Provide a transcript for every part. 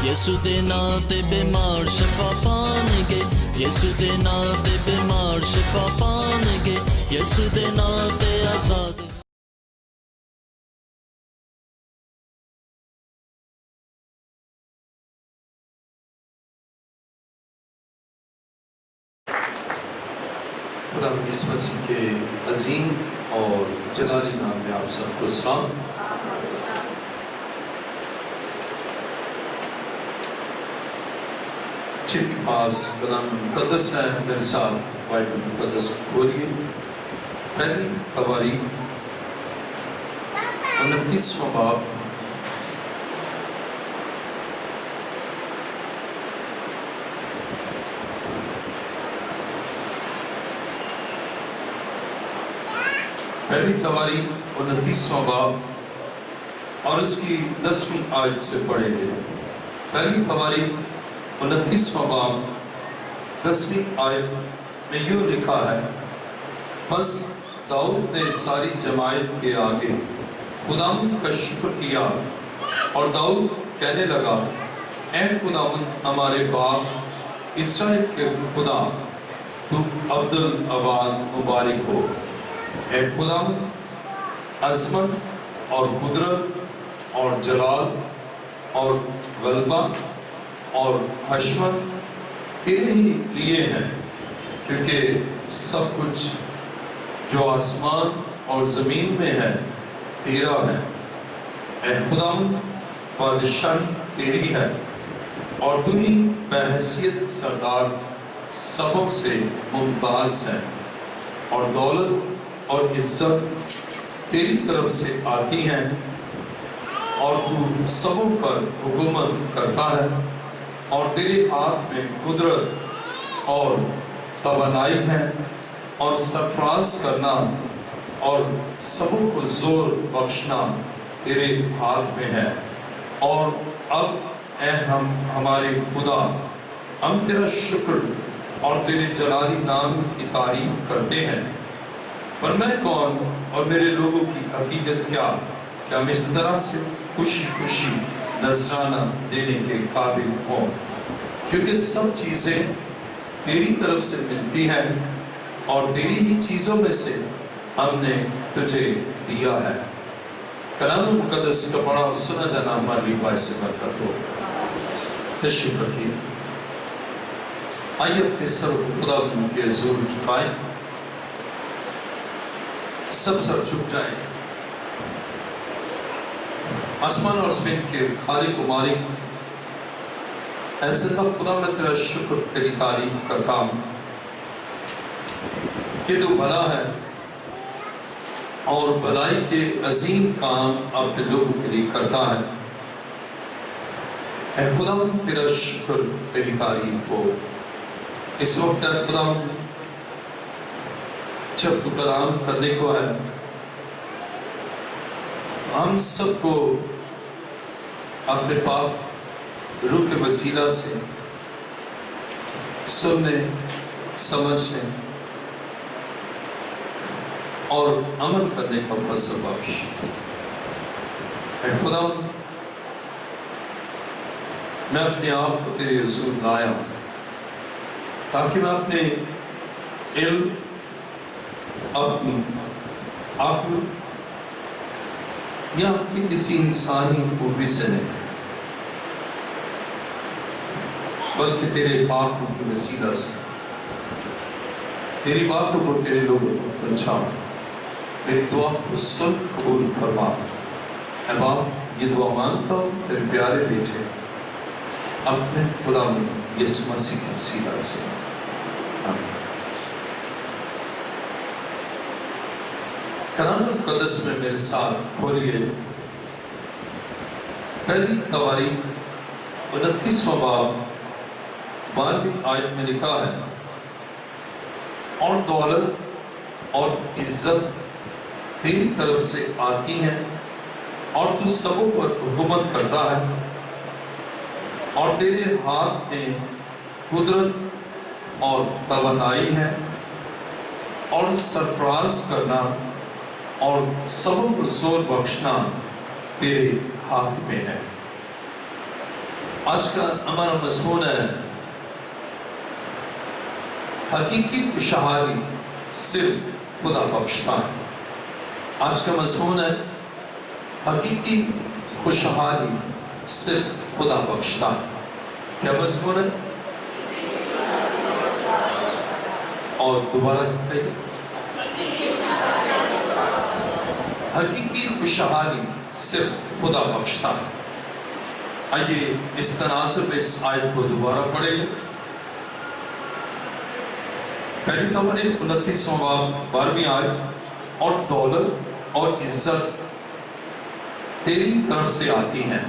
یسو دے ناں تے بیمار شفا پان گے، یسو دے ناں تے بیمار شفا پان گے، یسو دے ناں تے آزاد۔ خدا یسوع مسیح کے عظیم اور جلالی نام میں آپ سب کو سلام۔ جن کے پاس کلام مقدس ہے میرے ساتھ بائبل مقدس کھولیے۔ پہلی تواریخ 29واں باب پہلی تواریخ 29واں باب اور اس کی 10ویں آیت سے پڑھیں گے۔ پہلی تواریخ 29واں باب 10ویں آیت میں یوں لکھا ہے، بس داؤد نے ساری جماعت کے آگے خداوند کا شکر کیا اور داؤد کہنے لگا، اے خداوند ہمارے باپ اسرائیل کے خدا، تو عبدالآباد مبارک ہو۔ اے خداوند، عظمت اور قدرت اور جلال اور غلبہ اور حشمت تیرے ہی لیے ہیں، کیونکہ سب کچھ جو آسمان اور زمین میں ہے تیرا ہے۔ اے خداوند، بادشاہی تیری ہے اور تو ہی بحیثیت سردار سبوں سے ممتاز ہے، اور دولت اور عزت تیری طرف سے آتی ہیں، اور تو سبوں پر حکومت کرتا ہے، اور تیرے ہاتھ میں قدرت اور توانائی ہے، اور سرفراز کرنا اور سبوں کو زور بخشنا تیرے ہاتھ میں ہے۔ اور اب اے ہمارے خدا، ہم تیرا شکر اور تیرے جلالی نام کی تعریف کرتے ہیں، پر میں کون اور میرے لوگوں کی حقیقت کیا کہ ہم اس طرح سے خوشی خوشی نذرانہ دینے کے قابل ہوں، کیونکہ سب چیزیں تیری طرف سے ملتی ہیں اور تیری ہی چیزوں میں سے ہم نے تجھے دیا ہے۔ کلام مقدس کا پڑھا اور سنا جانا ہمارے لیے باعث برکت ہو۔ تشریف رکھیے۔ آئیے اپنے سر خدا کے حضور جھکائیں، سب سر جھک جائیں۔ آسمان اور زمین کے خالق و مالک، اے زندہ خدا، میں تیرا شکر تیری تعریف کرتا ہوں کہ تو بھلا ہے اور بھلائی کے عظیم کام اپنے لوگوں کے لیے کرتا ہے۔ اے خدا، تیرا شکر تیری تعریف ہو۔ اس وقت اے خدا، جب تو کلام کرنے کو ہے، ہم سب کو اپنے پاک روح کے وسیلہ سے سننے، سمجھنے اور عمل کرنے کا فضل بخش۔ اے خدا، میں اپنے آپ کو تیرے حضور لایا ہوں تاکہ میں اپنے علم، اپنی عقل یا اپنی کسی انسانی خوبی سے نہیں، بلکہ تیرے پاک روح کے وسیلہ سے تیری باتوں کو تیرے لوگوں کو پہنچاؤ۔ میری دعا کو سن قبول فرما۔ اے باپ، یہ دعا مانگتا ہوں تیرے پیارے بیٹے اپنے خدا یسوع مسیح کے وسیلہ سے، آمین۔ کلام مقدس میں میرے ساتھ کھولیے۔ پہلی تواریخ 29واں باب 12ویں آیت میں لکھا ہے، اور دولت اور عزت تیری طرف سے آتی ہیں، اور تو سبوں پر حکومت کرتا ہے، اور تیرے ہاتھ میں قدرت اور توانائی ہے، اور سرفراز کرنا اور سبوں کو زور بخشنا تیرے ہاتھ میں ہے۔ آج کا ہمارا مضمون ہے حقیقی خوشحالی صرف خدا بخشتا ہے۔ آج کا مضمون ہے حقیقی خوشحالی صرف خدا بخشتا ہے۔ کیا مضمون ہے؟ اور دوبارہ کہیے، حقیقی خوشحالی صرف خدا بخشتا ہے۔ آئیے اس تناسب اس آیت کو دوبارہ پڑھیں گے۔ پہلی تمہاری 29واں باب 12ویں آیت، اور دولت اور عزت تیری طرف سے آتی ہیں۔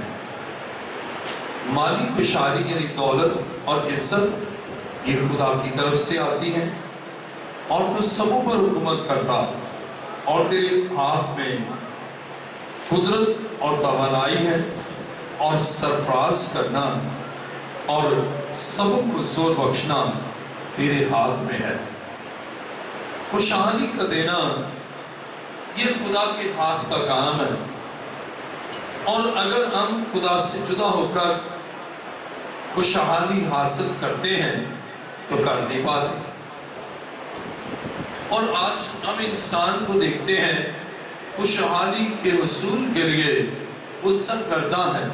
مالی خوشحالی یعنی دولت اور عزت یہ خدا کی طرف سے آتی ہیں، اور تو سبوں پر حکومت کرتا، اور تیرے ہاتھ میں قدرت اور توانائی ہے، اور سرفراز کرنا اور سبوں کو زور بخشنا تیرے ہاتھ میں ہے۔ خوشحالی کا دینا یہ خدا کے ہاتھ کا کام ہے، اور اگر ہم خدا سے جدا ہو کر خوشحالی حاصل کرتے ہیں تو کر نہیں پاتے۔ اور آج ہم انسان کو دیکھتے ہیں خوشحالی کے حصول کے لیے وہ سرگرداں ہے،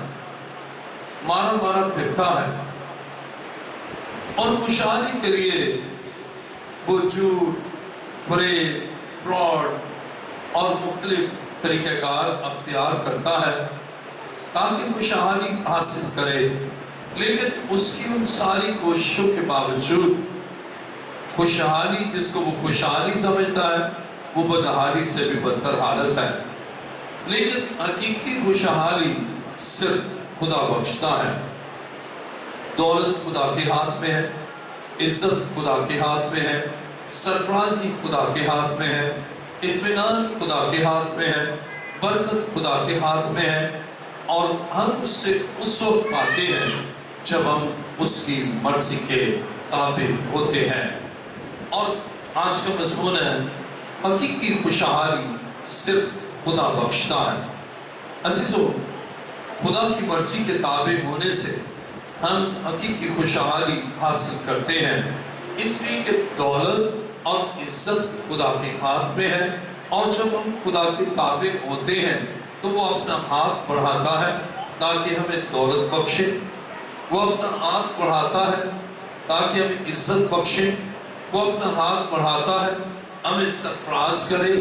مارا مارا پھرتا ہے، اور خوشحالی کے لیے وہ جھوٹ، فریب، فراڈ اور مختلف طریقہ کار اختیار کرتا ہے تاکہ خوشحالی حاصل کرے، لیکن اس کی ان ساری کوششوں کے باوجود خوشحالی جس کو وہ خوشحالی سمجھتا ہے وہ بدحالی سے بھی بدتر حالت ہے۔ لیکن حقیقی خوشحالی صرف خدا بخشتا ہے۔ دولت خدا کے ہاتھ میں ہے، عزت خدا کے ہاتھ میں ہے، سرفرازی خدا کے ہاتھ میں ہے، اطمینان خدا کے ہاتھ میں ہے، برکت خدا کے ہاتھ میں ہے، اور ہم اس سے اس وقت پاتے ہیں جب ہم اس کی مرضی کے تابع ہوتے ہیں۔ اور آج کا مضمون ہے حقیقی خوشحالی صرف خدا بخشتا ہے۔ عزیزو، خدا کی مرضی کے تابع ہونے سے ہم حقیقی خوشحالی حاصل کرتے ہیں، اس لیے کہ دولت اور عزت خدا کے ہاتھ میں ہے، اور جب ہم خدا کے تابع ہوتے ہیں تو وہ اپنا ہاتھ بڑھاتا ہے تاکہ ہمیں دولت بخشے، وہ اپنا ہاتھ بڑھاتا ہے تاکہ ہمیں عزت بخشے، وہ اپنا ہاتھ بڑھاتا ہے ہمیں سرفراز کرے۔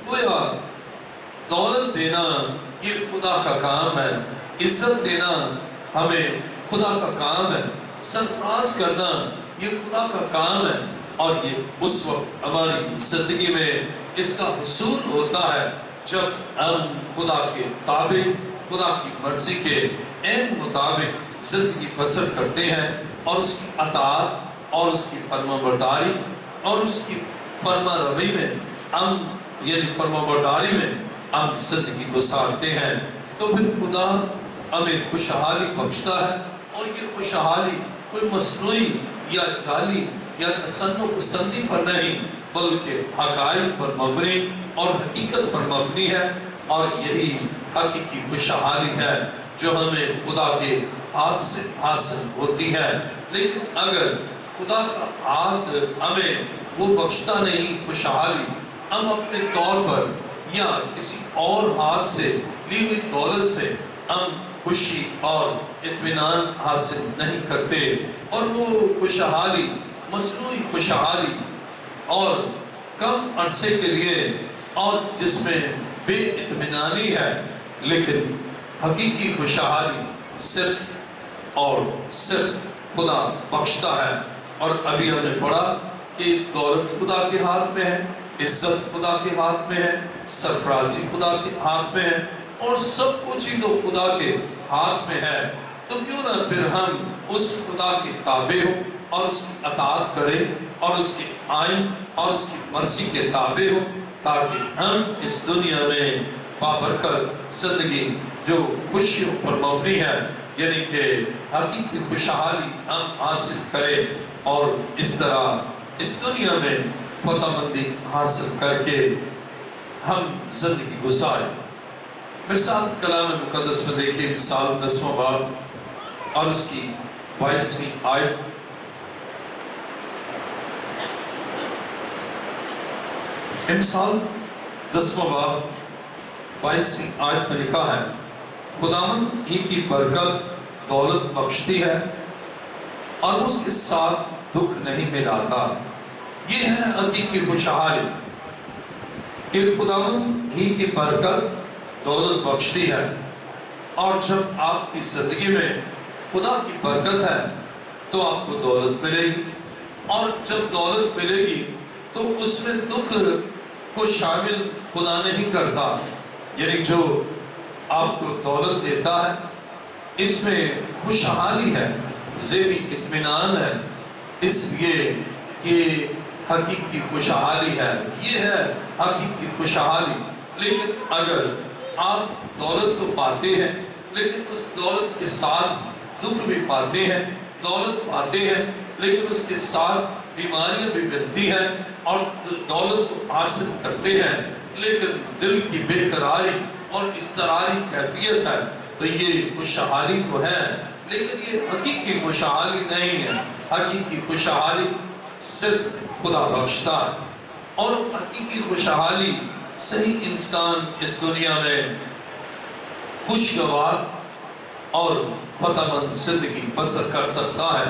گویا دولت دینا یہ خدا کا کام ہے، عزت دینا ہمیں خدا کا کام ہے، سرفراز کرنا یہ خدا کا کام ہے، اور یہ اس وقت ہماری زندگی میں اس کا حصول ہوتا ہے جب ہم خدا کے تابع، خدا کی مرضی کے عین مطابق زندگی بسر کرتے ہیں، اور اس کی اطاعت اور اس کی فرما برداری اور اس کی فرما روی میں ہم یعنی فرما برداری میں ہم زندگی گزارتے ہیں، تو پھر خدا ہمیں خوشحالی بخشتا ہے۔ اور یہ خوشحالی کوئی مصنوعی یا جعلی یا تصنع پسندی پر نہیں بلکہ حقائق پر مبنی اور حقیقت پر مبنی ہے، اور یہی حقیقی خوشحالی ہے جو ہمیں خدا کے ہاتھ سے حاصل ہوتی ہے۔ لیکن اگر خدا کا ہاتھ ہمیں وہ بخشتا نہیں خوشحالی، ہم اپنے طور پر یا کسی اور ہاتھ سے لی ہوئی دولت سے ہم خوشی اور اطمینان حاصل نہیں کرتے، اور وہ خوشحالی مصنوعی خوشحالی اور کم عرصے کے لیے اور جس میں بے اطمینانی ہے، لیکن حقیقی خوشحالی صرف اور صرف خدا بخشتا ہے۔ اور ابھی ہم نے پڑھا کہ دولت خدا کے ہاتھ میں ہے، عزت خدا کے ہاتھ میں ہے، سرفرازی خدا کے ہاتھ میں ہے، اور سب کچھ ہی تو خدا کے ہاتھ میں ہے۔ تو کیوں نہ پھر ہم اس خدا کے تابع ہوں اور اس کی اطاعت کریں اور اس کے آئین اور اس کی مرضی کے تابع ہوں، تاکہ ہم اس دنیا میں بابرکت زندگی جو خوشیوں پر مبنی ہے یعنی کہ حقیقی خوشحالی ہم حاصل کریں، اور اس طرح اس دنیا میں فتح مندی حاصل کر کے ہم زندگی گزاریں۔ میرے ساتھ کلام مقدس میں دیکھیں مثال 10واں باب اور اس کی 22ویں آیت. امثال 10واں باب 22ویں آیت میں لکھا ہے خداوند ہی کی برکت دولت بخشتی ہے اور اس کے ساتھ دکھ نہیں ملاتا. یہ ہے حقیقی خوشحالی کہ خداوند ہی کی برکت دولت بخشتی ہے، اور جب آپ کی زندگی میں خدا کی برکت ہے تو آپ کو دولت ملے گی، اور جب دولت ملے گی تو اس میں دکھ کو شامل خدا نہیں کرتا. یعنی جو آپ کو دولت دیتا ہے اس میں خوشحالی ہے، ذہنی اطمینان ہے، اس لیے کہ حقیقی خوشحالی ہے. یہ ہے حقیقی خوشحالی. لیکن اگر آپ دولت تو پاتے ہیں لیکن اس دولت کے ساتھ دکھ بھی پاتے ہیں، دولت پاتے ہیں لیکن اس کے ساتھ بیماریاں بھی ملتی ہیں، اور دولت کو حاصل کرتے ہیں لیکن دل کی بے قراری اور اضطراری کیفیت ہے، تو یہ خوشحالی تو ہے لیکن یہ حقیقی خوشحالی نہیں ہے. حقیقی خوشحالی صرف خدا بخشتا ہے، اور حقیقی خوشحالی صحیح انسان اس دنیا میں خوشگوار اور فتح مند زندگی بسر کر سکتا ہے.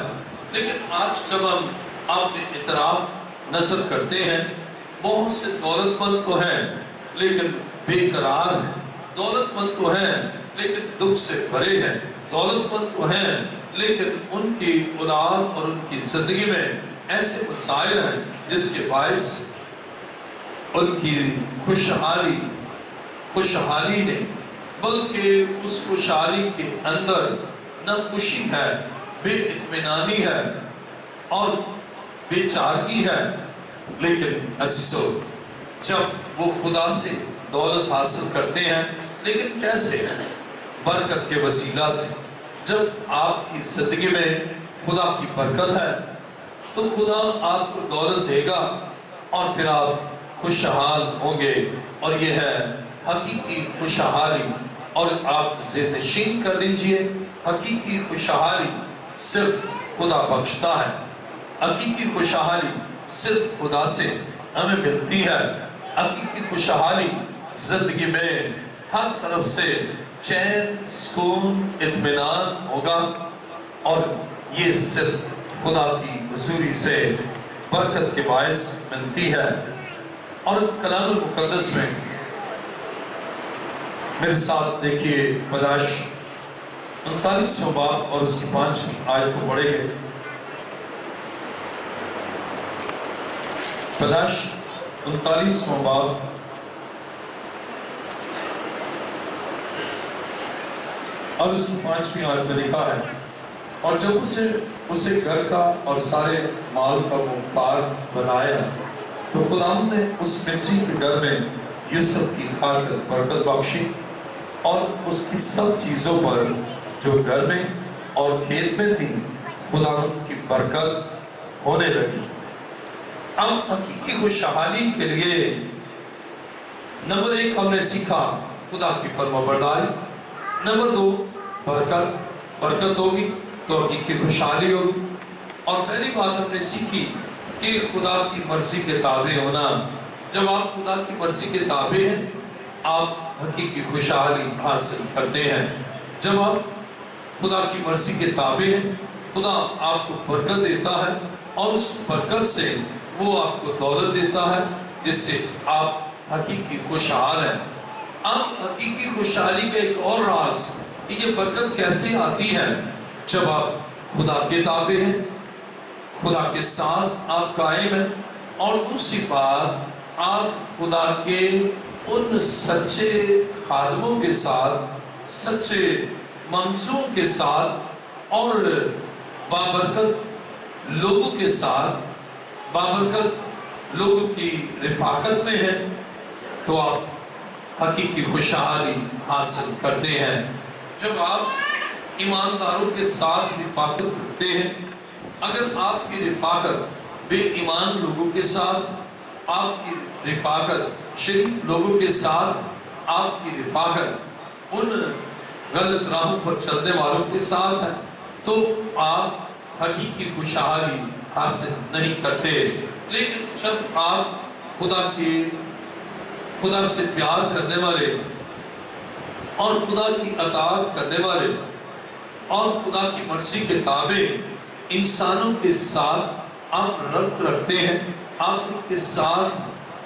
لیکن آج جب ہم اپنے اعتراف نظر کرتے ہیں، بہت سے دولت مند تو ہیں لیکن بے قرار ہیں، دولت مند تو ہیں لیکن دکھ سے بھرے ہیں، دولت مند تو ہیں لیکن ان کی اولاد اور ان کی زندگی میں ایسے مسائل ہیں جس کے باعث ان کی خوشحالی نہیں، بلکہ اس خوشحالی کے اندر نہ خوشی ہے، بے اطمینانی ہے اور بے چارگی ہے. لیکن عزیزو، جب وہ خدا سے دولت حاصل کرتے ہیں، لیکن کیسے؟ برکت کے وسیلہ سے. جب آپ کی زندگی میں خدا کی برکت ہے تو خدا آپ کو دولت دے گا اور پھر آپ خوشحال ہوں گے، اور یہ ہے حقیقی خوشحالی. اور آپ ذہن نشین کر لیجئے، حقیقی خوشحالی صرف خدا بخشتا ہے. حقیقی خوشحالی صرف خدا سے ہمیں ملتی ہے. حقیقی خوشحالی زندگی میں ہر طرف سے چین، سکون، اطمینان ہوگا، اور یہ صرف خدا کی حضوری سے برکت کے باعث ملتی ہے. اور کلام المقدس میں میرے ساتھ دیکھیے پیدائش 39واں باب اور اس کی 5ویں آیت کو پڑھیں گے. پیدائش 39واں باب اور اس کی 5ویں آیت میں لکھا ہے اور جب اسے گھر کا اور سارے مال کا محتاج بنایا تو خدا نے اس مصری کے گھر میں یوسف کی خاطر برکت بخشی اور اس کی سب چیزوں پر جو گھر میں اور کھیت میں تھی خدا کی برکت ہونے لگی. اب حقیقی خوشحالی کے لیے نمبر 1 ہم نے سیکھا خدا کی فرمانبرداری. نمبر 2 برکت ہوگی تو حقیقی خوشحالی ہوگی. اور پہلی بات ہم نے سیکھی کہ خدا کی مرضی کے تابع ہونا. جب آپ خدا کی مرضی کے تابع ہیں آپ حقیقی خوشحالی حاصل کرتے ہیں. جب آپ خدا کی مرضی کے تابع ہیں خدا آپ کو برکت دیتا ہے اور اس برکت سے وہ آپ کو دولت دیتا ہے جس سے آپ حقیقی خوشحال ہیں. اب حقیقی خوشحالی کا ایک اور راز کہ یہ برکت کیسے آتی ہے؟ جب آپ خدا کے تابع ہیں، خدا کے ساتھ آپ قائم ہیں، اور دوسری بات آپ خدا کے ان سچے خادموں کے ساتھ، سچے منظور کے ساتھ اور بابرکت لوگوں کے ساتھ، بابرکت لوگوں کی رفاقت میں ہیں تو آپ حقیقی خوشحالی حاصل کرتے ہیں. جب آپ ایمانداروں کے ساتھ رفاقت رکھتے ہیں، اگر آپ کی رفاقت بے ایمان لوگوں کے ساتھ، آپ کی رفاقت شریف لوگوں کے ساتھ، آپ کی رفاقت ان غلط راہوں پر چلنے والوں کے ساتھ ہے، تو آپ حقیقی خوشحالی حاصل نہیں کرتے. لیکن جب آپ خدا سے پیار کرنے والے اور خدا کی اطاعت کرنے والے اور خدا کی مرضی کے تابع انسانوں کے ساتھ آپ ربط رکھتے ہیں، آپ ان کے ساتھ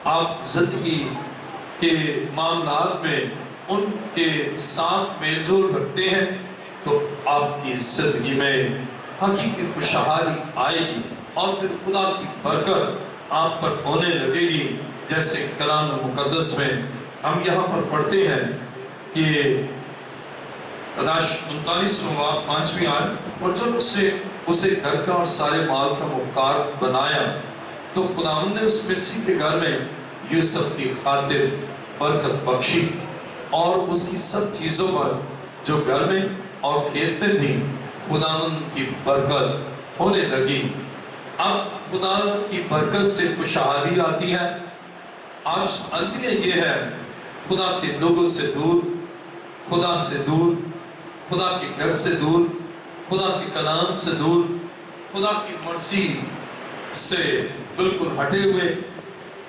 آپ زندگی کے معاملات میں ان کے ساتھ میل جول رکھتے ہیں، تو آپ کی زندگی میں حقیقی خوشحالی آئے گی اور پھر خدا کی برکت آپ پر ہونے لگے گی. جیسے کلام مقدس میں ہم یہاں پر پڑھتے ہیں کہ 39 باب 5ویں آیت، اور جب اسے گھر کا اور سارے مال کا مختار بنایا تو خداوند نے اس مصری کے گھر میں یوسف کی خاطر برکت بخشی اور اس کی سب چیزوں پر جو گھر میں اور کھیت میں تھی خداوند کی برکت ہونے لگی. اب خدا کی برکت سے خوشحالی آتی ہے. آج المیہ یہ ہے، خدا کے لوگوں سے دور، خدا سے دور، خدا کے گھر سے دور، خدا کے کلام سے دور، خدا کی مرضی سے بالکل ہٹے ہوئے،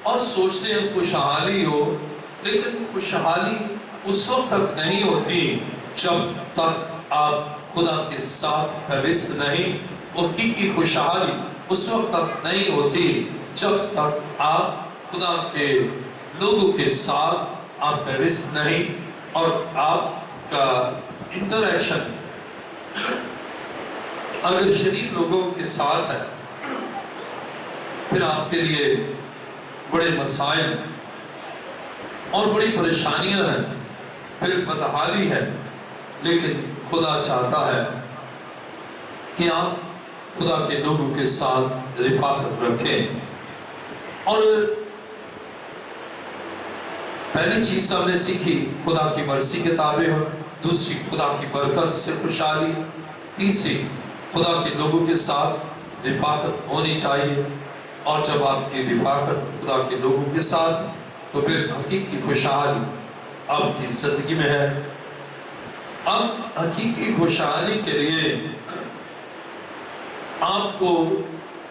اور سوچتے ہیں خوشحالی ہو. لیکن خوشحالی اس وقت تک نہیں ہوتی جب تک آپ خدا کے ساتھ پیوست نہیں. حقیقی خوشحالی اس وقت تک نہیں ہوتی جب تک آپ خدا کے لوگوں کے ساتھ آپ پیوست نہیں اور آپ کا انٹریکشن اگر شریف لوگوں کے ساتھ ہے، پھر آپ کے لیے بڑے مسائل اور بڑی پریشانیاں ہیں، پھر بدحالی ہے. لیکن خدا چاہتا ہے کہ آپ خدا کے لوگوں کے ساتھ رفاقت رکھیں. اور پہلی چیز ہم نے سیکھی خدا کی مرضی کے تابع ہو، دوسری خدا کی برکت سے خوشحالی، تیسری خدا کے لوگوں کے ساتھ رفاقت ہونی چاہیے. اور جب آپ کی رفاقت خدا کے لوگوں کے ساتھ، تو پھر حقیقی خوشحالی آپ کی زندگی میں ہے. اب حقیقی خوشحالی کے لیے آپ کو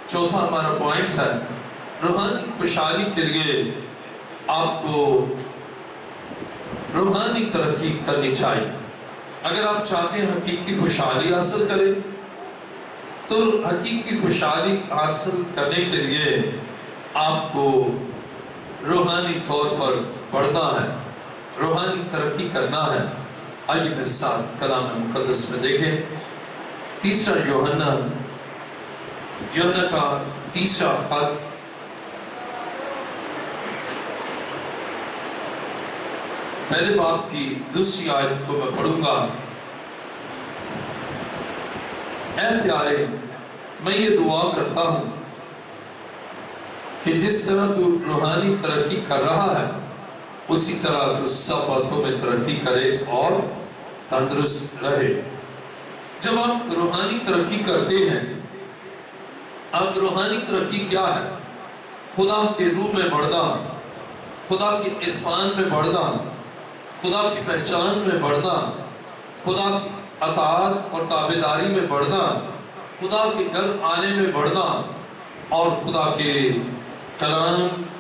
چوتھا ہمارا پوائنٹ ہے، روحانی خوشحالی کے لیے آپ کو روحانی ترقی کرنی چاہیے. اگر آپ چاہتے ہیں حقیقی خوشحالی حاصل کریں، تو حقیقی خوشحالی حاصل کرنے کے لیے آپ کو روحانی طور پر بڑھنا ہے، روحانی ترقی کرنا ہے. آئیے میرے ساتھ کلام مقدس میں دیکھیں تیسرا یوحنا کا تیسرا خط، پہلے باب کی دوسری آیت کو میں پڑھوں گا. اے پیارے، میں یہ دعا کرتا ہوں کہ جس طرح تو روحانی ترقی کر رہا ہے، اسی طرح تو سب باتوں میں ترقی کرے اور تندرست رہے. جب آپ روحانی ترقی کرتے ہیں، اب روحانی ترقی کیا ہے؟ خدا کے روح میں بڑھنا، خدا کے عرفان میں بڑھنا، خدا کی پہچان میں بڑھنا، خدا کی اطاعت اور تابعداری میں بڑھنا، خدا کے گھر آنے میں بڑھنا، اور خدا کے کلام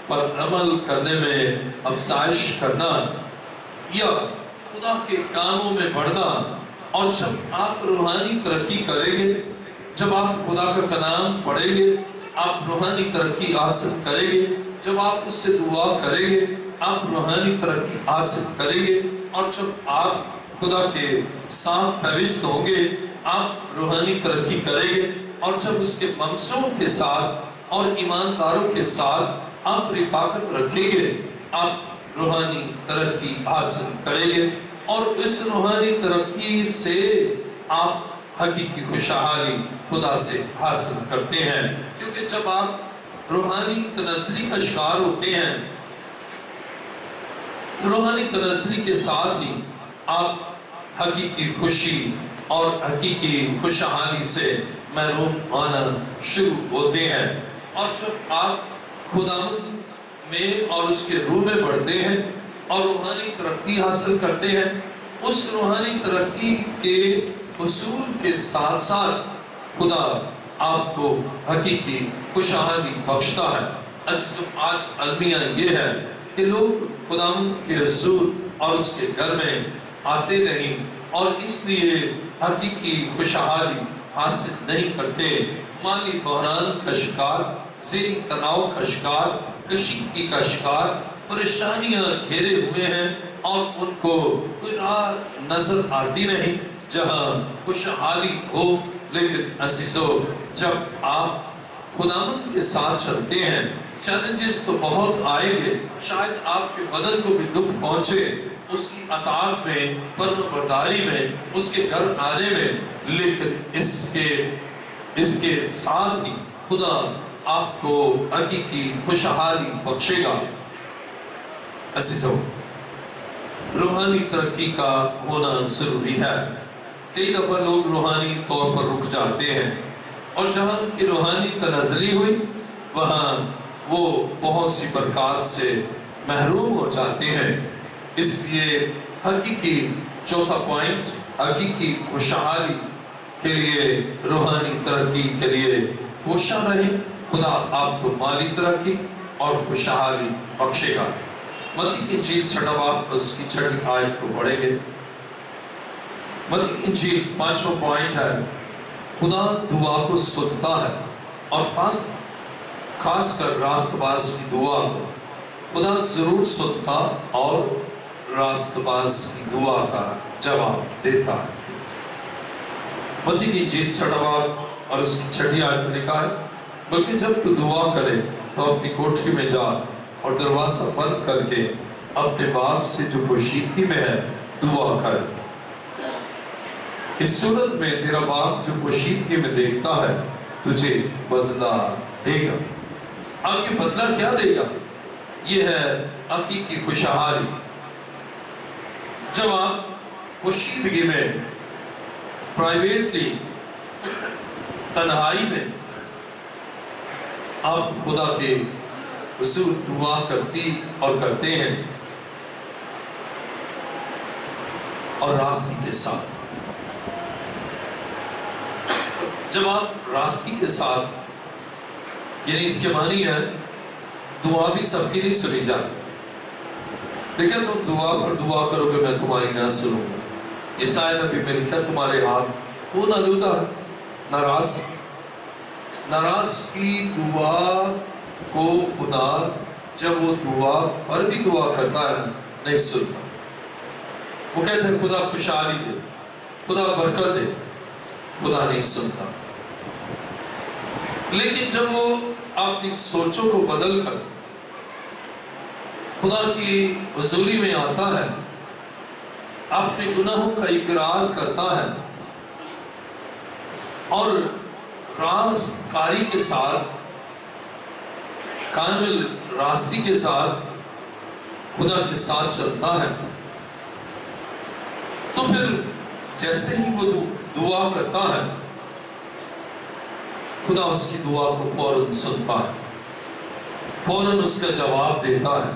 پر عمل کرنے میں افزائش کرنا، یا خدا کے کاموں میں بڑھنا. اور جب آپ روحانی ترقی کریں گے، جب آپ خدا کا کلام پڑھیں گے، آپ روحانی ترقی حاصل کریں گے. جب آپ اس سے دعا کریں گے، آپ روحانی ترقی حاصل کریں گے. اور جب آپ خدا کے ساتھ پیوست ہوں گے، آپ روحانی ترقی کریں گے. اور جب اس کے منصوب کے ساتھ اور ایمانداروں کے ساتھ آپ رفاقت رکھیں گے، آپ روحانی ترقی حاصل کریں گے. اور اس روحانی ترقی سے آپ حقیقی خوشحالی خدا سے حاصل کرتے ہیں. کیونکہ جب آپ روحانی تنزلی کا شکار ہوتے ہیں، روحانی تنزلی کے ساتھ ہی آپ حقیقی خوشی اور حقیقی خوشحالی سے محروم ہونا شروع ہوتے ہیں. اور جب آپ خدا میں اور اس کے روح میں بڑھتے ہیں اور روحانی ترقی حاصل کرتے ہیں، اس روحانی ترقی کے اصول کے ساتھ ساتھ خدا آپ کو حقیقی خوشحالی بخشتا ہے۔ عزیزو، آج المیہ یہ ہے کہ لوگ خدا کے حضور اور اس کے گھر میں آتے نہیں اور اس لیے حقیقی خوشحالی حاصل نہیں کرتے، مالی بحران کا شکار، ذہنی تناؤ کا شکار، کشیدگی کا شکار، پریشانیاں گھیرے ہوئے ہیں اور ان کو کوئی راہ نظر آتی نہیں جہاں خوشحالی ہو۔ لیکن عزیزو، جب آپ خداوند کے ساتھ چلتے ہیں، چیلنجز تو بہت آئیں گے، شاید آپ کے بدن کو بھی دکھ پہنچے اس کی اطاعت میں، فرم برداری میں، اس کے گھر آنے میں، لیکن اس کے ساتھ ہی خدا آپ کو حقیقی خوشحالی بخشے گا۔ عزیزو، روحانی ترقی کا ہونا ضروری ہے۔ کئی دفعہ لوگ روحانی طور پر رک جاتے ہیں اور جہاں کی روحانی تنزلی ہوئی وہاں وہ بہت سی برکات سے محروم ہو جاتے ہیں۔ اس لیے حقیقی چوتھا پوائنٹ، حقیقی خوشحالی کے لیے، روحانی ترقی کے لیے کوشاں رہیں۔ خدا آپ کو مالی ترقی اور خوشحالی بخشے گا۔ متی کی انجیل 6واں باب اس کی 6 آیت کو پڑھیں گے۔ متی کی انجیل 5واں پوائنٹ ہے، خدا دعا کو سنتا ہے اور خاص کر راست باز کی دعا کو خدا ضرور سنتا اور راست باز کی دعا کا جواب دیتا ہے۔ متی کی انجیل 6واں باب اور اس کی 6 آیت میں لکھا ہے، بلکہ جب تو دعا کرے تو اپنی کوٹری میں جا اور دروازہ بند کر کے اپنے باپ سے جو پوشیدگی میں ہے دعا کر۔ اس صورت میں تیرا باپ جو پوشیدگی میں دیکھتا ہے تجھے بدلہ دے گا۔ اب یہ بدلہ کیا دے گا؟ یہ ہے حقیقی خوشحالی۔ جب آپ پوشیدگی میں، پرائیویٹلی، تنہائی میں آپ خدا کے حضور دعا کرتی اور کرتے ہیں اور راستی کے ساتھ، جب آپ راستی کے ساتھ، یعنی اس کے معنی ہے دعا بھی سب کی نہیں سنی جاتی، لیکن تم دعا پر دعا کرو گے میں تمہاری نہ سنوں گا۔ عیسائی نبی میں لکھا تمہارے ہاتھ کون آلودہ ہے؟ ناراض کی دعا کو خدا جب وہ دعا پر بھی دعا کرتا ہے نہیں سنتا۔ وہ کہتے ہیں خدا خوشحالی دے، خدا برکت دے، خدا نہیں سنتا۔ لیکن جب وہ اپنی سوچوں کو بدل کر خدا کی حضوری میں آتا ہے، اپنے گناہوں کا اقرار کرتا ہے اور راست کاری کے ساتھ، کامل راستی کے ساتھ خدا کے ساتھ چلتا ہے، تو پھر جیسے ہی وہ دعا کرتا ہے خدا اس کی دعا کو فوراً سنتا ہے، فوراً اس کا جواب دیتا ہے۔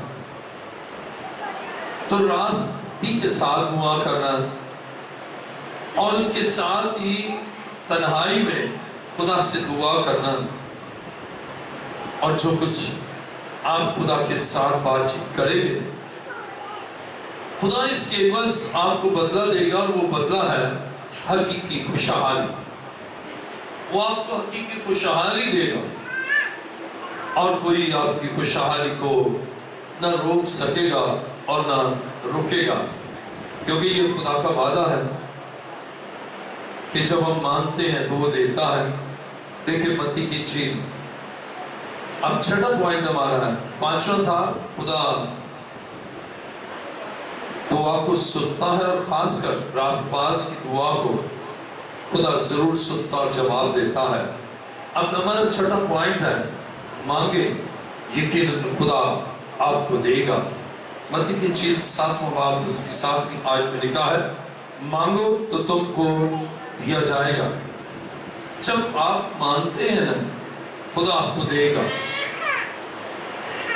تو راستی کے ساتھ دعا کرنا اور اس کے ساتھ ہی تنہائی میں خدا سے دعا کرنا، اور جو کچھ آپ خدا کے ساتھ بات چیت کریں گے خدا اس کے عوض آپ کو بدلہ دے گا، اور وہ بدلہ ہے حقیقی خوشحالی۔ وہ آپ کو حقیقی خوشحالی دے گا اور کوئی آپ کی خوشحالی کو نہ روک سکے گا اور نہ رکے گا، کیونکہ یہ خدا کا وعدہ ہے کہ جب ہم مانگتے ہیں تو وہ دیتا ہے۔ دیکھیں متی کی انجیل، اب 6واں پوائنٹ ہمارا ہے، 5واں تھا خدا دعا کو سنتا ہے اور خاص کر راست باز کی دعا کو خدا ضرور سنتا اور جواب دیتا ہے۔ اب ہمارا 6واں پوائنٹ ہے، مانگے یقیناً خدا آپ کو دے گا۔ متی کی انجیل 7واں باب اس کی 7ویں آیت میں لکھا ہے، مانگو تو تم کو دیا جائے گا۔ جب آپ مانتے ہیں نا خدا آپ کو دے گا،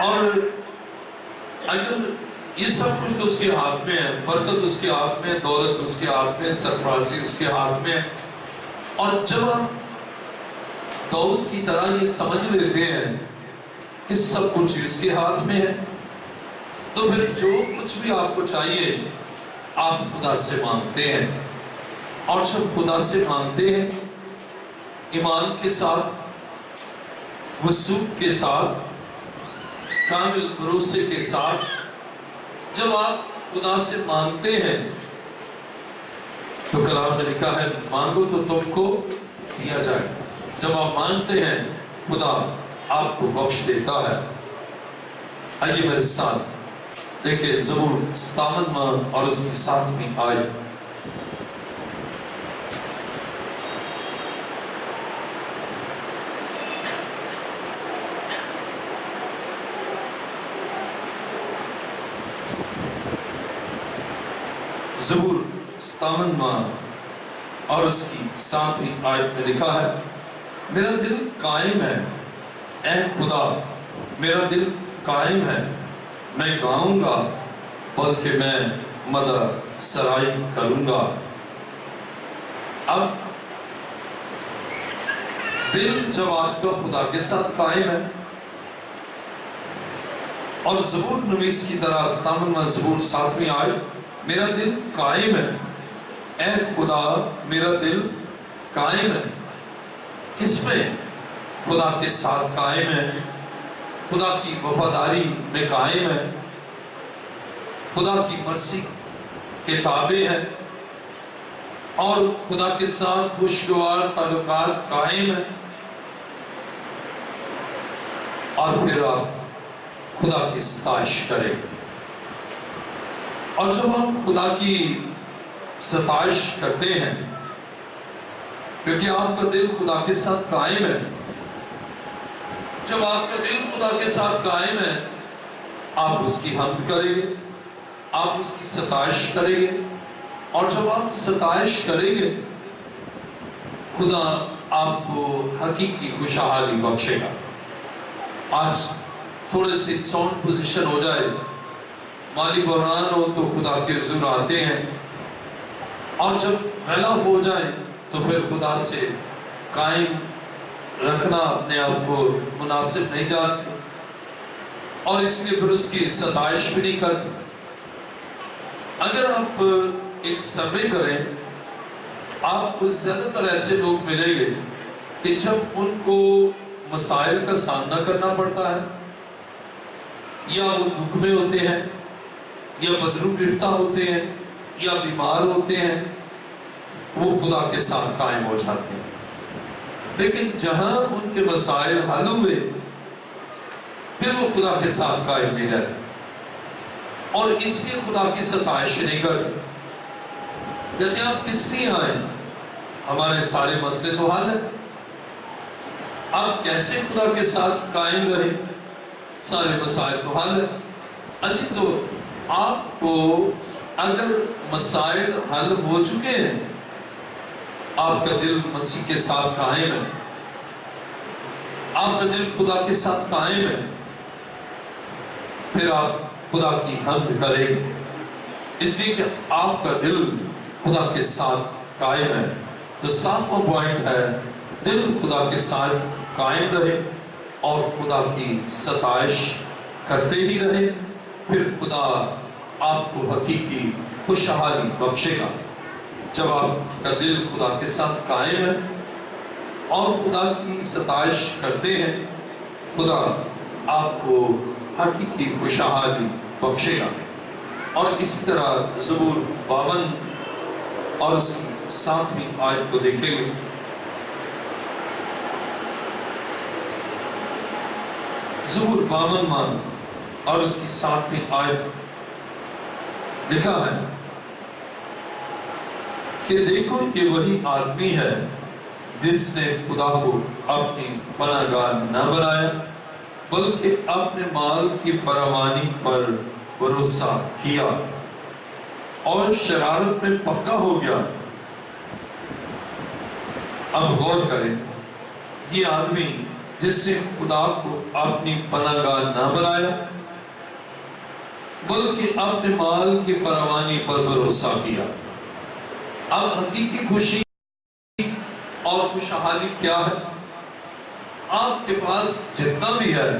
اور اگر یہ سب کچھ تو اس کے ہاتھ میں ہے، برکت اس کے ہاتھ میں، دولت اس کے ہاتھ میں، سرفرازی اس کے ہاتھ میں ہے۔ اور جب ہم داؤد کی طرح یہ سمجھ لیتے ہیں کہ سب کچھ اس کے ہاتھ میں ہے، تو پھر جو کچھ بھی آپ کو چاہیے آپ خدا سے مانگتے ہیں، اور جب خدا سے مانگتے ہیں ایمان کے ساتھ، وثوق کے ساتھ، کامل بھروسے کے ساتھ، جب آپ خدا سے مانگتے ہیں تو کلام میں لکھا ہے مانگو تو تم کو دیا جائے۔ جب آپ مانگتے ہیں خدا آپ کو بخش دیتا ہے۔ آئیے میرے ساتھ دیکھیں زبور 57 اور اس کی 7ویں آیت۔ زبور 57 اور اس کی 7ویں آیت میں لکھا ہے میرا دل قائم ہے اے خدا، میرا دل قائم ہے، میں گاؤں گا بلکہ میں مدح سرائی کروں گا۔ اب دل جب آپ کا خدا کے ساتھ قائم ہے، اور زبور نویس کی طرح 57 زبور 7ویں آیت، میرا دل قائم ہے اے خدا، میرا دل قائم ہے۔ کس میں؟ خدا کے ساتھ قائم ہے، خدا کی وفاداری میں قائم ہے، خدا کی مرضی کے تابع ہے، اور خدا کے ساتھ خوشگوار تعلقات قائم ہے۔ اور پھر آپ خدا کی ستائش کریں، اور جب ہم خدا کی ستائش کرتے ہیں کیونکہ آپ کا دل خدا کے ساتھ قائم ہے، جب آپ کا دل خدا کے ساتھ قائم ہے آپ اس کی حمد کریں گے، آپ اس کی ستائش کریں گے، اور جب آپ ستائش کریں گے خدا آپ کو حقیقی خوشحالی بخشے گا۔ آج تھوڑے سی ساؤنڈ پوزیشن ہو جائے، مالی بحران ہو تو خدا کے حضور آتے ہیں، اور جب غلط ہو جائے تو پھر خدا سے قائم رکھنا اپنے آپ کو مناسب نہیں جانتے، اور اس لیے پھر اس کی ستائش بھی نہیں کرتے۔ اگر آپ ایک سروے کریں، آپ کو زیادہ تر ایسے لوگ ملیں گے کہ جب ان کو مسائل کا سامنا کرنا پڑتا ہے، یا وہ دکھ میں ہوتے ہیں، یا بدرو گرفتہ ہوتے ہیں، یا بیمار ہوتے ہیں، وہ خدا کے ساتھ قائم ہو جاتے ہیں۔ لیکن جہاں ان کے مسائل حل ہوئے پھر وہ خدا کے ساتھ قائم نہیں رہتے، اور اس لیے خدا کی ستائش نہیں کرتے۔ کہتے ہیں آپ کس لیے آئے؟ ہمارے سارے مسئلے تو حل ہیں، آپ کیسے خدا کے ساتھ قائم رہیں؟ سارے مسائل تو حل ہیں۔ عزیزو، آپ کو اگر مسائل حل ہو چکے ہیں، آپ کا دل مسیح کے ساتھ قائم ہے، آپ کا دل خدا کے ساتھ قائم ہے، پھر آپ خدا کی حمد کریں، اس لیے کہ آپ کا دل خدا کے ساتھ قائم ہے۔ تو 7واں پوائنٹ ہے دل خدا کے ساتھ قائم رہے اور خدا کی ستائش کرتے ہی رہے، پھر خدا آپ کو حقیقی خوشحالی بخشے گا۔ جب آپ کا دل خدا کے ساتھ قائم ہے اور خدا کی ستائش کرتے ہیں، خدا آپ کو حقیقی خوشحالی بخشے گا۔ اور اسی طرح زبور 52 اور اس کی 7ویں آیت کو دیکھیں گے۔ زبور 52 اور اس کی 7ویں آیت لکھا ہے کہ دیکھو کہ وہی آدمی ہے جس نے خدا کو اپنی پناہ گاہ نہ بنایا بلکہ اپنے مال کی فراوانی پر بھروسہ کیا اور شرارت میں پکا ہو گیا۔ اب غور کریں، یہ آدمی جس نے خدا کو اپنی پناہ گاہ نہ بنایا بلکہ اپنے مال کی فراوانی پر بھروسہ کیا۔ اب حقیقی خوشی اور خوشحالی کیا ہے؟ آپ کے پاس جتنا بھی ہے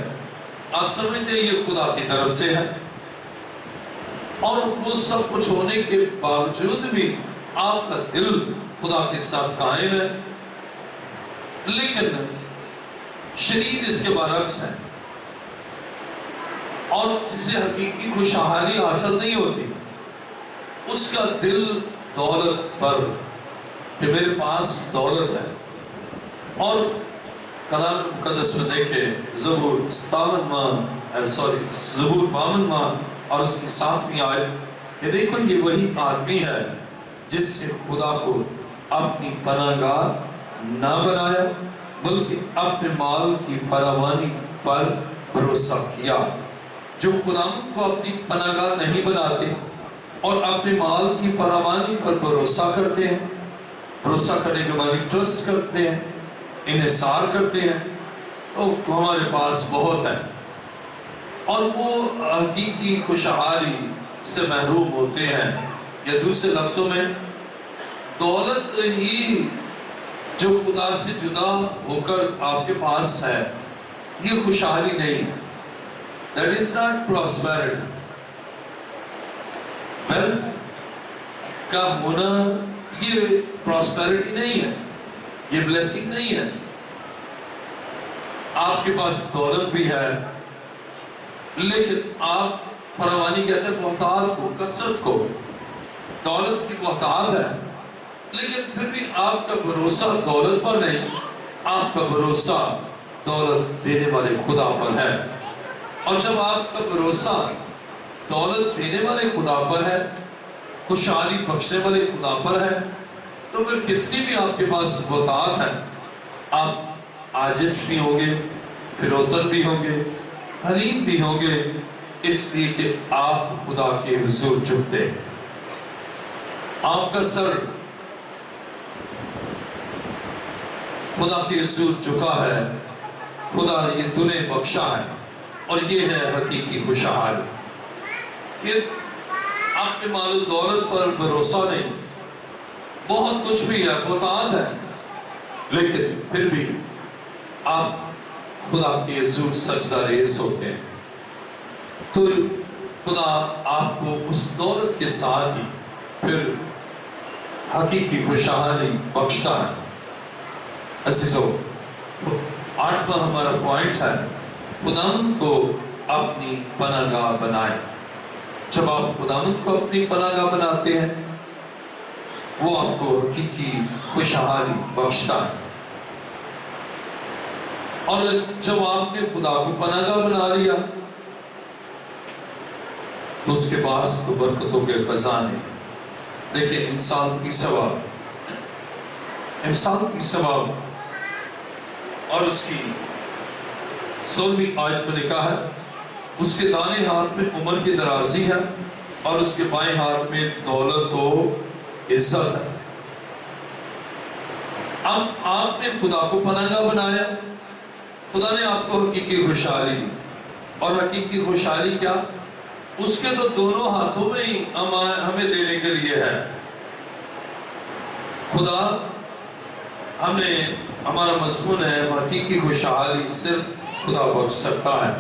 آپ سمجھتے ہیں یہ خدا کی طرف سے ہے، اور وہ سب کچھ ہونے کے باوجود بھی آپ کا دل خدا کے ساتھ قائم ہے، لیکن شریر اس کے برعکس ہے، اور جسے حقیقی خوشحالی حاصل نہیں ہوتی، اس کا دل دولت پر، کہ میرے پاس دولت ہے۔ اور کلام مقدس میں دیکھیں زبور 52 اور اس کی 7ویں آیت، کہ دیکھو یہ وہی آدمی ہے جس سے خدا کو اپنی پناہ گاہ نہ بنایا بلکہ اپنے مال کی فراوانی پر بھروسہ کیا۔ جو خدا کو اپنی پناہ گاہ نہیں بناتے اور اپنے مال کی فراوانی پر بھروسہ کرتے ہیں، بھروسہ کرنے کے معنی ٹرسٹ کرتے ہیں، انحصار کرتے ہیں، تو ہمارے پاس بہت ہے، اور وہ حقیقی خوشحالی سے محروم ہوتے ہیں۔ یا دوسرے لفظوں میں دولت ہی جو خدا سے جدا ہو کر آپ کے پاس ہے، یہ خوشحالی نہیں ہے۔ That is not prosperity. Wealth کا ہونا یہ prosperity نہیں ہے، یہ blessing نہیں ہے۔ آپ کے پاس دولت بھی ہے، لیکن آپ فراوانی کہتے ہیں محتاط کو، کثرت کو، دولت کی محتاط ہے، لیکن پھر بھی آپ کا بھروسہ دولت پر نہیں، آپ کا بھروسہ دولت دینے والے خدا پر ہے۔ اور جب آپ کا بھروسہ دولت دینے والے خدا پر ہے، خوشحالی بخشنے والے خدا پر ہے، تو پھر کتنی بھی آپ کے پاس وقات ہے، آپ عاجز بھی ہوں گے، فروتن بھی ہوں گے، حلیم بھی ہوں گے، اس لیے کہ آپ خدا کے حضور جھکتے ہیں۔ آپ کا سر خدا کے حضور جھکا ہے، خدا یہ تُنے بخشا ہے، اور یہ ہے حقیقی خوشحالی کہ آپ کے مال و دولت پر بھروسہ نہیں، بہت کچھ بھی ہے، بہتات ہے، لیکن پھر بھی آپ خدا کے حضور سجدہ ریز ہوتے ہیں، تو خدا آپ کو اس دولت کے ساتھ ہی پھر حقیقی خوشحالی بخشتا ہے۔ عزیزو، 8واں ہمارا پوائنٹ ہے، خداوند کو اپنی پناہ گاہ بنائیں۔ جب آپ خداوند کو اپنی پناہ گاہ بناتے ہیں، وہ آپ کو حقیقی خوشحالی بخشتا ہے۔ اور جب آپ نے خدا کو پناہ گاہ بنا لیا، تو اس کے پاس تو برکتوں کے خزانے۔ دیکھیں انسان کی ثواب اور اس کی 16ویں آیت میں لکھا ہے، اس کے دائیں ہاتھ میں عمر کی درازی ہے اور اس کے بائیں ہاتھ میں دولت و عزت ہے۔ اب آپ نے خدا کو پناہ گاہ بنایا، خدا نے آپ کو حقیقی خوشحالی دی، اور حقیقی خوشحالی کیا؟ اس کے تو دونوں ہاتھوں میں ہی ہمیں دینے کے لیے ہے۔ خدا ہمارا مضمون ہے، حقیقی خوشحالی صرف خدا بخش سکتا ہے،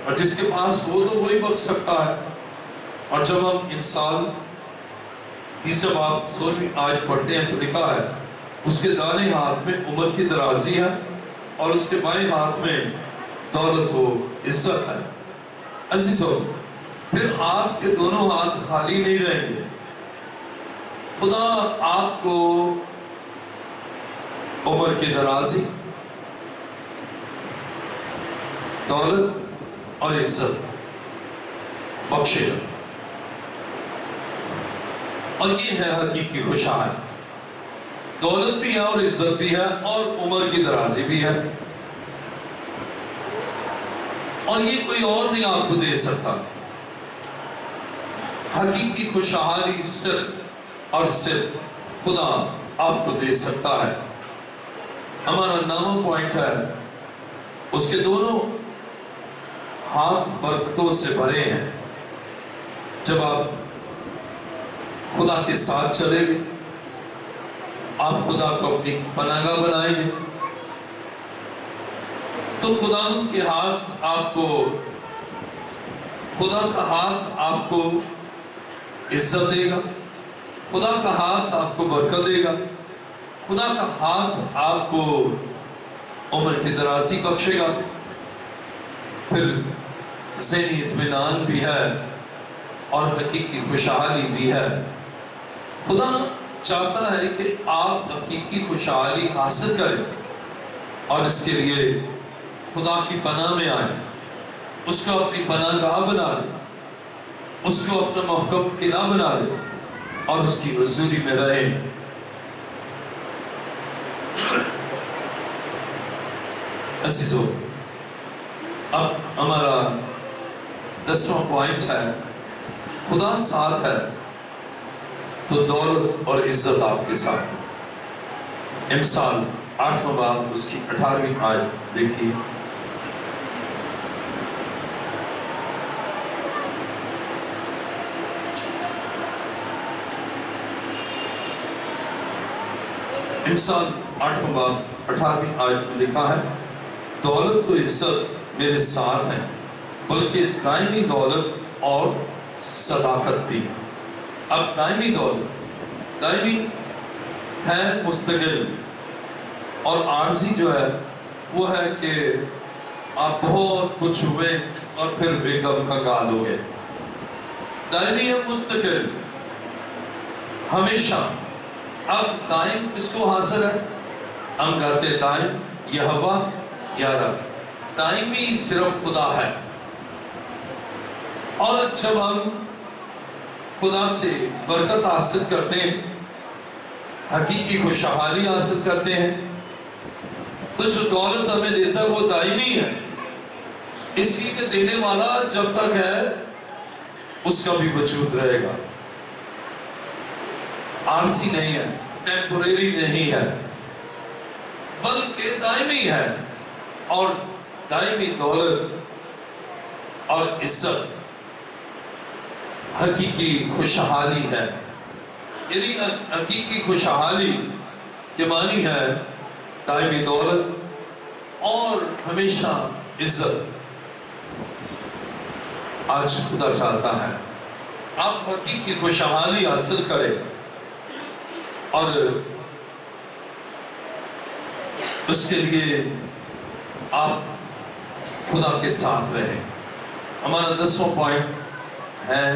اور جس کے پاس وہ تو وہی بخش سکتا ہے۔ اور جب ہم انسان تیسرا باب 16ویں آیت پڑھتے ہیں تو لکھا ہے، اس کے دائیں ہاتھ میں عمر کی درازی ہے اور اس کے بائیں ہاتھ میں دولت و عزت ہے۔ عزیزو، پھر آپ کے دونوں ہاتھ خالی نہیں رہیں گے۔ خدا آپ کو عمر کی درازی، دولت اور عزت بخشے گا، اور یہ ہے حقیقی خوشحالی۔ دولت بھی ہے اور عزت بھی ہے اور عمر کی درازی بھی ہے، اور یہ کوئی اور نہیں آپ کو دے سکتا۔ حقیقی خوشحالی صرف اور صرف خدا آپ کو دے سکتا ہے۔ ہمارا 9واں پوائنٹ ہے، اس کے دونوں ہاتھ برکتوں سے بھرے ہیں۔ جب آپ خدا کے ساتھ چلیں گے، آپ خدا کو اپنی پناہ گاہ بنائیں گے، تو خدا کے ہاتھ آپ کو، خدا کا ہاتھ آپ کو عزت دے گا، خدا کا ہاتھ آپ کو برکت دے گا، خدا کا ہاتھ آپ کو عمر کی درازی بخشے گا، پھر ذہنی اطمینان بھی ہے اور حقیقی خوشحالی بھی ہے۔ خدا چاہتا ہے کہ آپ حقیقی خوشحالی حاصل کریں اور اس کے لیے خدا کی پناہ میں آئیں، اس کو اپنی پناہ گاہ بنا لیں، اس کو اپنا محکم قلعہ بنا لیں اور اس کی حضوری میں رہیں۔ عزیزو، اب ہمارا 10واں پوائنٹ ہے، خدا ساتھ ہے تو دولت اور عزت آپ کے ساتھ۔ امثال 8واں باب اس کی 18ویں آیت دیکھیے۔ امثال 8واں باب 18ویں آیت میں لکھا ہے، دولت و عزت میرے ساتھ ہیں، بلکہ دائمی دولت اور صداقت بھی۔ اب دائمی دولت، دائمی ہے مستقل، اور عارضی جو ہے وہ ہے کہ آپ بہت کچھ ہوئے اور پھر ایک دم کنگال ہو گئے۔ دائمی ہے مستقل، ہمیشہ۔ اب دائم کس کو حاصل ہے؟ ہم کہتے دائم یہوہ یا رب، دائمی صرف خدا ہے۔ اور جب ہم خدا سے برکت حاصل کرتے ہیں، حقیقی خوشحالی حاصل کرتے ہیں، تو جو دولت ہمیں دیتا ہے وہ دائمی ہے۔ اس لیے کہ دینے والا جب تک ہے اس کا بھی وجود رہے گا، عارضی نہیں ہے، ٹیمپوریری نہیں ہے، بلکہ دائمی ہے۔ اور دائمی دولت اور عزت حقیقی خوشحالی ہے، یعنی حقیقی خوشحالی کے معنی ہے دائمی دولت اور ہمیشہ عزت۔ آج خدا چاہتا ہے آپ حقیقی خوشحالی حاصل کریں اور اس کے لیے آپ خدا کے ساتھ رہیں۔ ہمارا 10واں پوائنٹ ہے،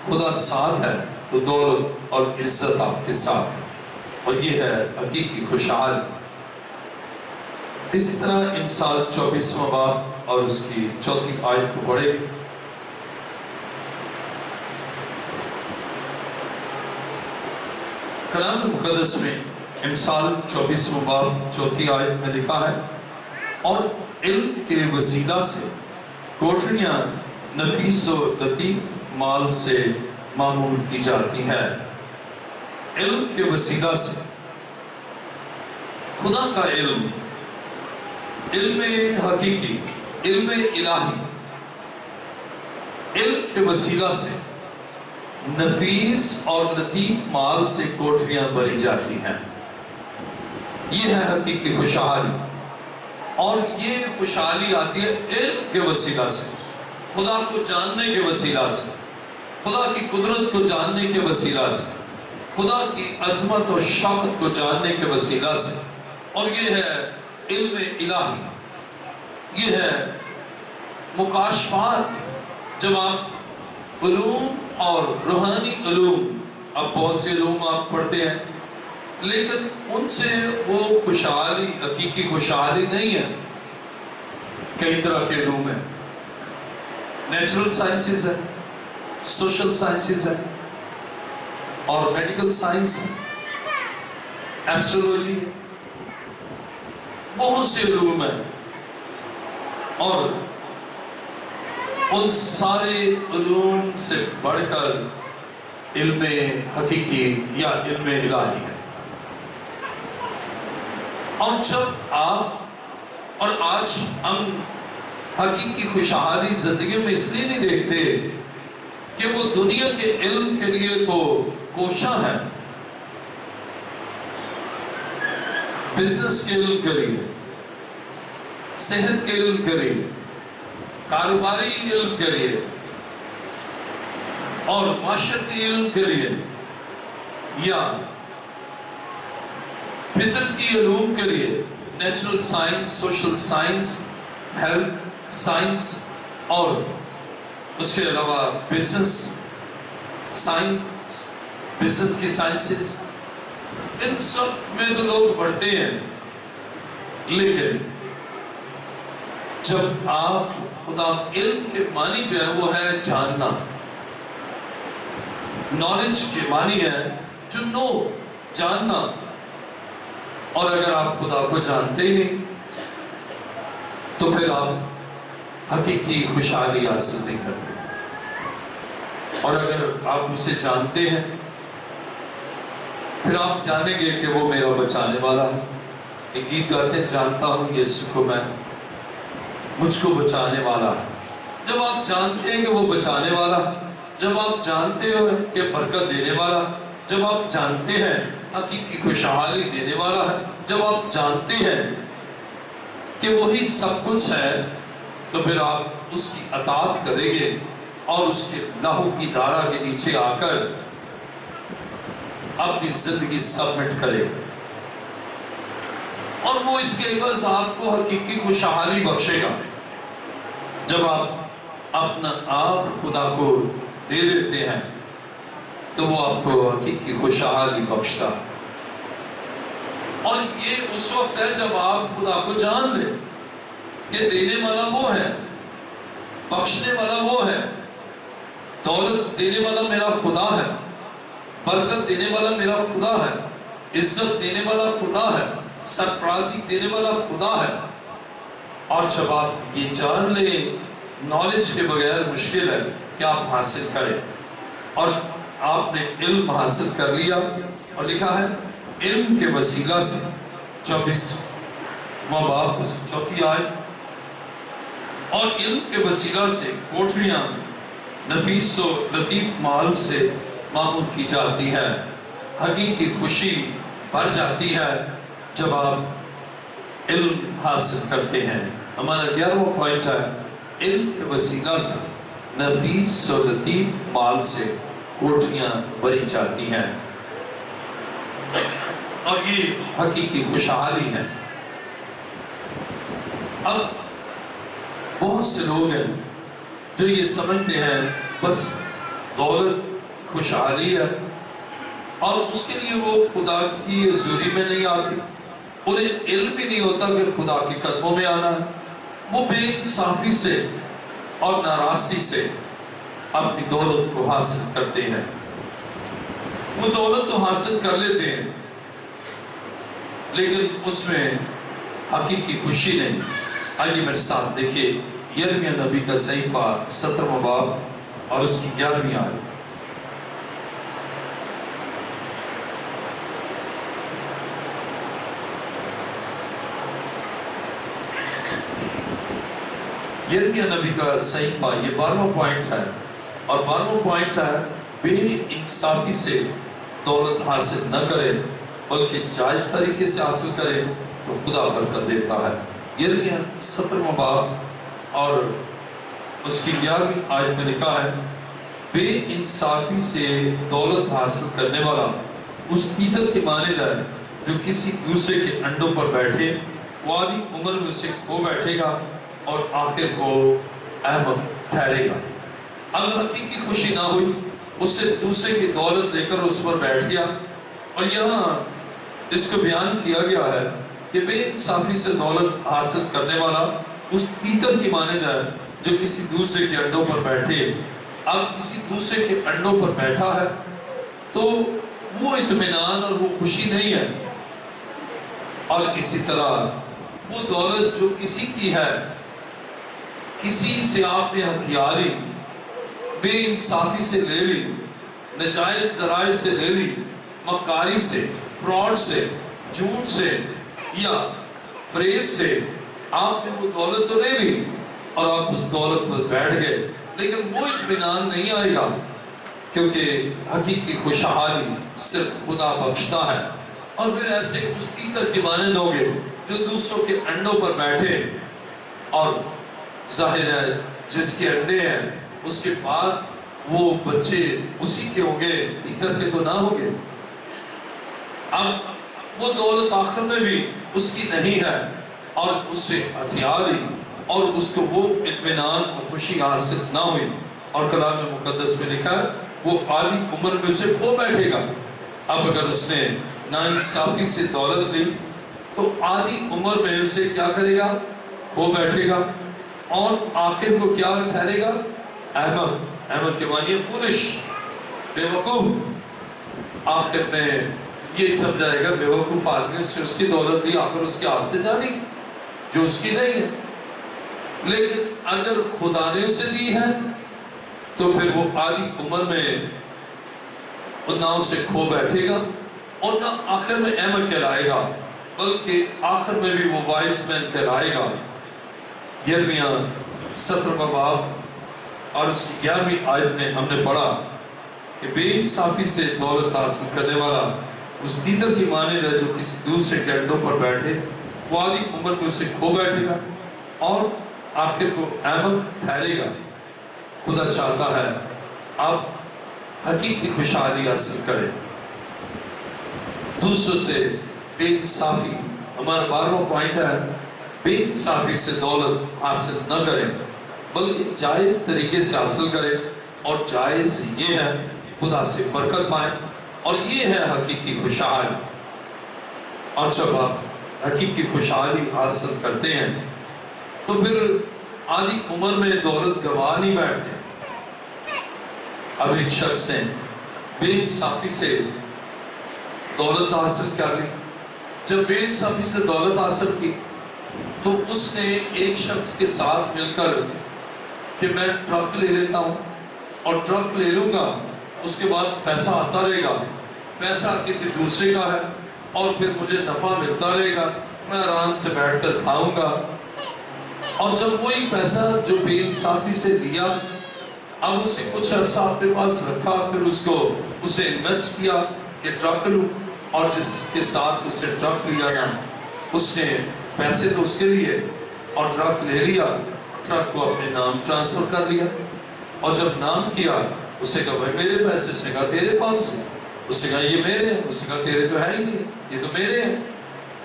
خدا ساتھ ہے تو دولت اور عزت آپ کے ساتھ، اور یہ ہے حقیقی خوشحالی۔ اسی طرح امثال 24واں باب اور اس کی 4تھی آیت کو پڑھیں۔ کلام مقدس میں امثال 24واں باب 4تھی آیت میں لکھا ہے، اور علم کے وسیلہ سے کوٹھریاں نفیس و لطیف مال سے معمول کی جاتی ہیں۔ علم کے وسیلہ سے، خدا کا علم، علم حقیقی، علم الہی، علم کے وسیلہ سے نفیس اور لطیف مال سے کوٹھریاں بری جاتی ہیں۔ یہ ہے حقیقی خوشحالی، اور یہ خوشحالی آتی ہے علم کے وسیلہ سے، خدا کو جاننے کے وسیلہ سے، خدا کی قدرت کو جاننے کے وسیلہ سے، خدا کی عظمت و شوقت کو جاننے کے وسیلہ سے۔ اور یہ ہے علم الہی، یہ ہے مکاشفات۔ جب آپ علوم اور روحانی علوم، اب بہت سے علوم آپ پڑھتے ہیں، لیکن ان سے وہ خوشحالی، حقیقی خوشحالی نہیں ہے۔ کئی طرح کے علوم ہیں، نیچرل سائنسز ہے، سوشل سائنسز ہے، اور میڈیکل سائنس ہے، ایسٹرولوجی ہے، بہت سے علوم ہیں، اور ان سارے علوم سے بڑھ کر علم حقیقی یا علم الہی ہے۔ اور جب آپ اور آج ہم حقیقی خوشحالی زندگی میں اس لیے نہیں دیکھتے کہ وہ دنیا کے علم کے لیے تو کوشاں ہے، بزنس کے علم کے لیے، صحت کے علم کے لیے، کاروباری علم کے لیے اور معاشرتی علم کے لیے یا فطرتی علوم کے لیے، natural science, social science, health science اور اس کے علاوہ بزنس سائنس، بزنس کی سائنسز، ان سب میں تو لوگ پڑھتے ہیں. لیکن جب آپ خدا علم کے معنی جو ہے وہ ہے جاننا، نالج کے معنی ہے to know، جاننا. اور اگر آپ خدا کو جانتے ہی نہیں تو پھر آپ حقیقی خوشحالی حاصل نہیں کرتے. اور اگر آپ اسے جانتے ہیں پھر آپ جانیں گے کہ وہ میرا بچانے والا ہے. ایک گیت گاتے ہیں، جانتا ہوں یسوع کو میں، مجھ کو بچانے والا ہے. جب آپ جانتے ہیں کہ وہ بچانے والا، جب آپ جانتے ہو کہ برکت دینے والا، جب آپ جانتے ہیں حقیقی خوشحالی دینے والا ہے، جب آپ جانتے ہیں کہ وہی سب کچھ ہے، تو پھر آپ اس کی اطاعت کریں گے اور اس کے لہو کی دھارا کے نیچے آ کر اپنی زندگی سبمٹ کریں، اور وہ اس کے عوض آپ کو حقیقی خوشحالی بخشے گا. جب آپ اپنا آپ خدا کو دے دیتے ہیں تو وہ آپ کو حقیقی خوشحالی بخشتا. اور یہ اس وقت ہے جب آپ خدا کو جان لیں کہ دینے والا وہ ہے، بخشنے والا وہ ہے، دولت دینے والا میرا خدا ہے، برکت دینے والا میرا خدا ہے، عزت دینے والا خدا ہے، سرفرازی دینے والا خدا ہے. اور جب آپ یہ جان لیں، نالج کے بغیر مشکل ہے کہ آپ حاصل کریں. اور آپ نے علم حاصل کر لیا، اور لکھا ہے علم کے وسیلہ سے، 24واں باب چوتھی آیت، اور علم کے وسیلہ سے کوٹریاں نفیس و لطیف مال سے معمور کی جاتی ہے. حقیقی خوشی بڑھ جاتی ہے جب آپ علم حاصل کرتے ہیں. ہمارا 11واں پوائنٹ ہے، علم کے وسیلہ سے نفیس و لطیف مال سے کوٹریاں بھری جاتی ہیں. اور یہ حقیقی خوشحالی ہے. اب بہت سے لوگ ہیں جو یہ سمجھتے ہیں بس دولت خوشحالی ہے، اور اس کے لیے وہ خدا کی حضوری میں نہیں آتی. انہیں علم بھی نہیں ہوتا کہ خدا کے قدموں میں آنا ہے. وہ بے انصافی سے اور ناراستی سے اپنی دولت کو حاصل کرتے ہیں. وہ دولت تو حاصل کر لیتے ہیں لیکن اس میں حقیقی خوشی نہیں. آئیے میرے ساتھ دیکھیے یرمیہ نبی کا صحیفہ 17واں باب اور اس کی 11ویں آیت. یرمیہ نبی کا صحیفہ، یہ 12واں پوائنٹ ہے، اور 12واں پوائنٹ ہے بے انصافی سے دولت حاصل نہ کرے بلکہ جائز طریقے سے حاصل کرے تو خدا برکت دیتا ہے. یرمیہ 17واں باب اور اس کی 11ویں آیت میں لکھا ہے، بے انصافی سے دولت حاصل کرنے والا اس تیتر کے مانند ہے جو کسی دوسرے کے انڈوں پر بیٹھے، وہ آدھی عمر میں اسے کھو بیٹھے گا اور آخر کو احمق ٹھہرے گا. اگر حقیقی خوشی نہ ہوئی، اس سے دوسرے کی دولت لے کر اس پر بیٹھ گیا. اور یہاں اس کو بیان کیا گیا ہے کہ بے انصافی سے دولت حاصل کرنے والا اس تیتر کی مانند ہے جو کسی دوسرے کے انڈوں پر بیٹھے. اب کسی دوسرے کے انڈوں پر بیٹھا ہے تو وہ اطمینان اور وہ خوشی نہیں ہے. اور اسی طرح وہ دولت جو کسی کی ہے، کسی سے آپ نے ہتھیار لی، بے انصافی سے لے لی، ناجائز ذرائع سے لے لی، مکاری سے، فراڈ سے، جھوٹ سے یا فریب سے آپ نے وہ دولت تو لے لی اور آپ اس دولت پر بیٹھ گئے، لیکن وہ اطمینان نہیں آئے گا کیونکہ حقیقی خوشحالی صرف خدا بخشتا ہے۔ اور پھر ایسے اس تیتر کی مانند ہوگے جو دوسروں کے انڈوں پر بیٹھے، اور ظاہر ہے جس کے انڈے ہیں اس کے بعد وہ بچے اسی کے ہوں گے، تیتر کے تو نہ ہوں گے۔ اب وہ دولت آخر میں بھی اس کی نہیں ہے، اور اس سے ہتھیار ہی اور اس کو وہ اطمینان اور خوشی حاصل نہ ہوئی۔ اور کلام مقدس میں لکھا ہے وہ عالی عمر میں اسے کھو بیٹھے گا۔ اب اگر اس نے ناانصافی سے دولت لی تو عالی عمر میں اسے کیا کرے گا؟ کھو بیٹھے گا، اور آخر کو کیا ٹھہرے گا؟ احمق۔ احمق کے معنی فولش، بے وقوف۔ آخر میں یہ سمجھائے گا بے وقوف آدمی سے اس کی دولت لی، آخر اس کے ہاتھ سے جانے کی جو اس کی نہیں ہے۔ لیکن اگر خدا نے اسے دی ہے تو پھر وہ عالی عمر میں نہ اسے کھو بیٹھے گا اور نہ آخر میں احمق کہلائے گا، بلکہ آخر میں بھی وہ وائس مین کہلائے گا۔ یرمیہ 17واں باب اور اس کی 11ویں آیت میں ہم نے پڑھا کہ بے انصافی سے دولت حاصل کرنے والا اس تیتر کی مانند ہے جو کسی دوسرے کے انڈوں پر بیٹھے، وہ عالی عمر میں اسے کھو بیٹھے گا اور آخر کو احمق ٹھہرے گا۔ خدا چاہتا ہے آپ حقیقی خوشحالی حاصل کریں، دوسروں سے بے انصافی، ہمارا 12واں پوائنٹ ہے، بے انصافی سے دولت حاصل نہ کریں بلکہ جائز طریقے سے حاصل کریں، اور جائز یہ ہے خدا سے برکت پائیں، اور یہ ہے حقیقی خوشحالی۔ اور جب آپ حقیقی خوشحالی حاصل کرتے ہیں تو پھر عالی عمر میں دولت گنوا نہیں بیٹھتے۔ اب ایک شخص نے بے انصافی سے دولت حاصل کر لی، جب بے انصافی سے دولت حاصل کی تو اس نے ایک شخص کے ساتھ مل کر کہ میں ٹرک لے لیتا ہوں اور ٹرک لے لوں گا، اس کے بعد پیسہ آتا رہے گا، پیسہ کسی دوسرے کا ہے اور پھر مجھے نفع ملتا رہے گا، میں آرام سے بیٹھ کر کھاؤں گا۔ اور جب وہی پیسہ جو بے انصافی سے لیا، اب اسے کچھ عرصہ اپنے پاس رکھا، پھر اسے انویسٹ کیا کہ ٹرک لوں، اور جس کے ساتھ اسے ٹرک لیا نا، اس نے پیسے تو اس کے لیے اور ٹرک لے لیا، ٹرک کو اپنے نام ٹرانسفر کر لیا، اور جب نام کیا اسے کہا بھائی میرے پیسے، اس نے کہا تیرے کون سے؟ اس نے کہا یہ میرے ہیں، اس نے کہا تیرے تو ہے ہی نہیں، یہ تو میرے ہیں۔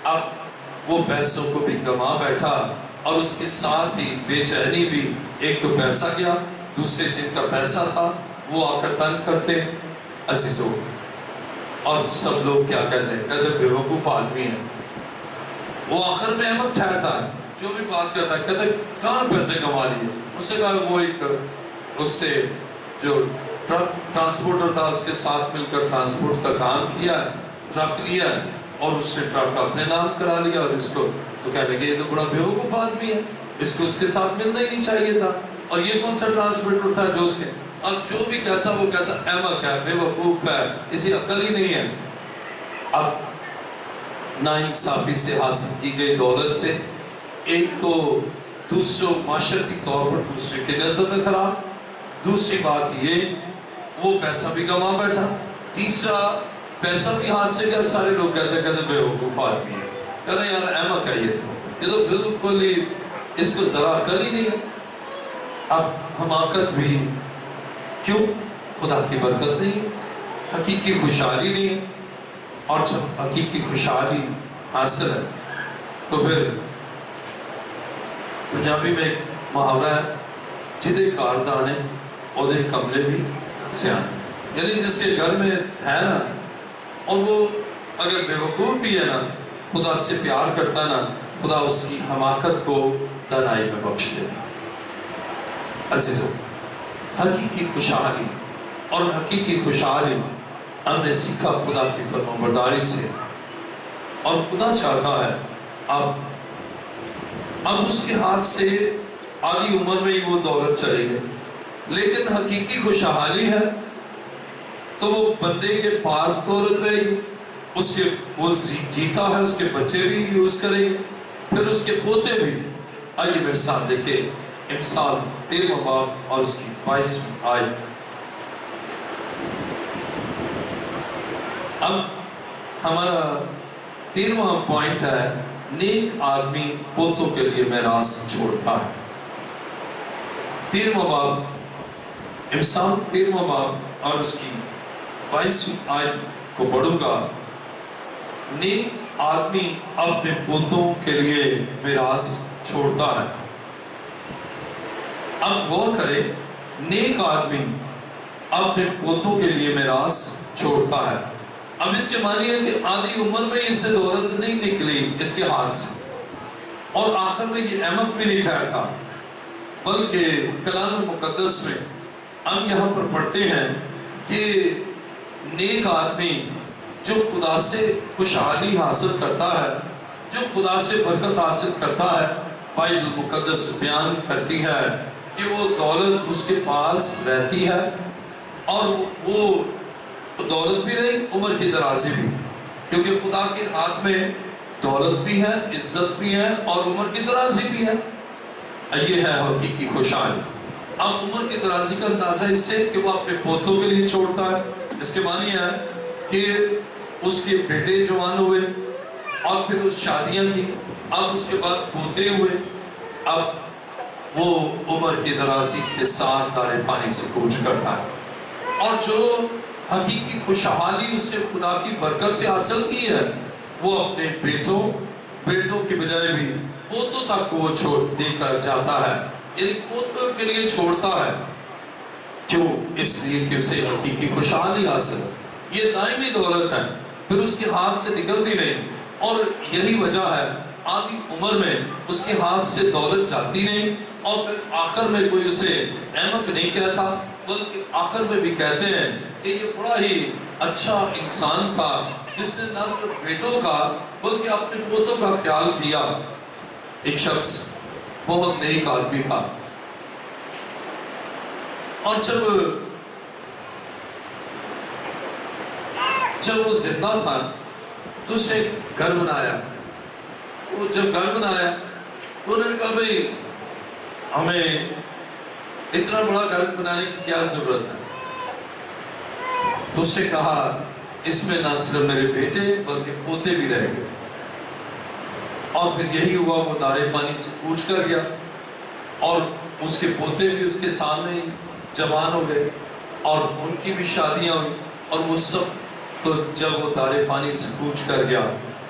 اب وہ پیسوں کو بھی گما بیٹھا اور اس کے ساتھ ہی بے چینی بھی، ایک تو پیسہ گیا، دوسرے جن کا پیسہ تھا وہ آ کر تنگ کرتے عزیزوں، اور سب لوگ کیا کہتے ہیں؟ کہتے بے وقوف آدمی ہے۔ وہ آخر میں احمق ٹھہرتا ہے، جو بھی بات کرتا ہے کہتے کہاں پیسے کما لیے؟ اس سے کہا وہ ایک اس سے جو ٹرک ٹرانسپورٹر تھا اس کے ساتھ مل کر ٹرانسپورٹ کا کام کیا ہے، ٹرک لیا ہے اور اس سے ٹرک اپنے نام کرا لیا، اور اس کو تو کہنے لگے یہ تو بڑا بیوقوف آدمی ہے، اس کو اس کے ساتھ ملنا ہی نہیں چاہیے تھا، اور یہ کون سا ٹرانسپورٹر تھا جو اس کے، اب جو بھی کہتا وہ کہتا احمق ہے، بے وقوف ہے، اسی عقل ہی نہیں ہے۔ اب ناانصافی سے حاصل کی گئی دولت سے ایک تو دوسروں معاشرتی طور پر دوسرے کی نظر میں خراب، دوسری بات یہ وہ پیسہ بھی گما بیٹھا، تیسرا پیسہ بھی ہاتھ سے گیا، سارے لوگ کہتے بے وقوف آدمی ہے، کہہ رہے یار احمق ہے یہ تو بالکل ہی اس کو ذرا عقل ہی نہیں ہے۔ اب حماقت بھی کیوں؟ خدا کی برکت نہیں، حقیقی خوشحالی نہیں، اور جب حقیقی خوشحالی حاصل ہے تو پھر پنجابی میں ایک محاورہ ہے، جدے کاردانے اودے کملے بھی سیاں، یعنی جس کے گھر میں ہے نا اور وہ اگر بے وقوف بھی ہے نا، خدا سے پیار کرتا نا، خدا اس کی حماقت کو دانائی میں بخش دیتا۔ عزیزوں، حقیقی خوشحالی اور حقیقی خوشحالی ہم نے سیکھا خدا کی فرمانبرداری سے، اور خدا چاہتا ہے اب اس کے ہاتھ سے عالی عمر میں ہی وہ دولت چلے گئے، لیکن حقیقی خوشحالی ہے تو وہ بندے کے پاس دولت رہے گی، اس کے وہ جیتا ہے، اس کے بچے بھی یوز کریں گے، پھر اس کے پوتے بھی۔ آئیے میرے ساتھ دیکھیں امثال 13واں باب اور اس کی 22ویں آیت۔ اب ہمارا 13واں پوائنٹ ہے، نیک آدمی پوتوں کے لیے میراث چھوڑتا ہے۔ 13واں باب، امثال 13واں باب اور اس کی 22ویں آیت کو پڑھوں گا۔ نیک آدمی اپنے پوتوں کے لیے میراث چھوڑتا ہے۔ اب غور کریں، نیک آدمی اپنے پوتوں کے لیے میراث چھوڑتا ہے۔ اب اس کے معنی ہے کہ آدھی عمر میں اس سے دولت نہیں نکلی اس کے ہاتھ سے، اور آخر میں یہ احمق بھی نہیں ٹھہرتا، بلکہ کلام مقدس میں ہم یہاں پر پڑھتے ہیں کہ نیک آدمی جو خدا سے خوشحالی حاصل کرتا ہے، جو خدا سے برکت حاصل کرتا ہے، بائبل مقدس بیان کرتی ہے کہ وہ دولت اس کے پاس رہتی ہے، اور وہ دولت بھی رہی، عمر کی درازی بھی، کیونکہ خدا کے ہاتھ میں دولت بھی ہے، عزت بھی ہے اور عمر کی درازی بھی ہے۔ یہ ہے حقیقی خوشحالی۔ اب عمر کی درازی کا اندازہ اس سے کہ وہ اپنے پوتوں کے لیے چھوڑتا ہے۔ اس کے معنی ہے کہ اس کے بیٹے جوان ہوئے اور پھر اس شادیاں کی، اب اس کے بعد پوتے ہوئے، اب وہ عمر کی درازی کے ساتھ دار فانی سے کوچ کرتا ہے، اور جو حقیقی خوشحالی اس سے خدا کی برکت سے حاصل کی ہے، وہ اپنے بیٹوں کی بجائے بھی پوتوں تک وہ چھوڑ دے کر جاتا ہے، یعنی پوتوں کے لیے چھوڑتا ہے۔ کیوں؟ اس لیے کہ اسے حقیقی خوشحالی حاصل ہے، یہ دائمی دولت ہے، پھر اس کے ہاتھ سے نکلتی نہیں، اور یہی وجہ ہے آدھی عمر میں اس کے ہاتھ سے دولت جاتی نہیں، اور پھر آخر میں کوئی اسے احمق نہیں کہتا، بلکہ آخر میں بھی کہتے ہیں کہ یہ بڑا ہی اچھا انسان تھا جس نے نہ صرف بیٹوں کا بلکہ اپنے پوتوں کا خیال کیا۔ ایک شخص بہت نیک آدمی تھا، اور جب وہ زندہ تھا تو اس نے گھر بنایا۔ وہ جب گھر بنایا تو انہوں نے کہا بھئی ہمیں اتنا بڑا گھر بنانے کی کیا ضرورت ہے؟ تو اس نے کہا اس میں نہ صرف میرے بیٹے بلکہ پوتے بھی رہیں گے، اور پھر یہی ہوا، وہ دار فانی سے کوچ کر گیا، اور اس کے پوتے بھی اس کے سامنے جوان ہو گئے، اور ان کی بھی شادیاں ہوئی، اور وہ سب تو جب وہ دار فانی سے کوچ کر گیا،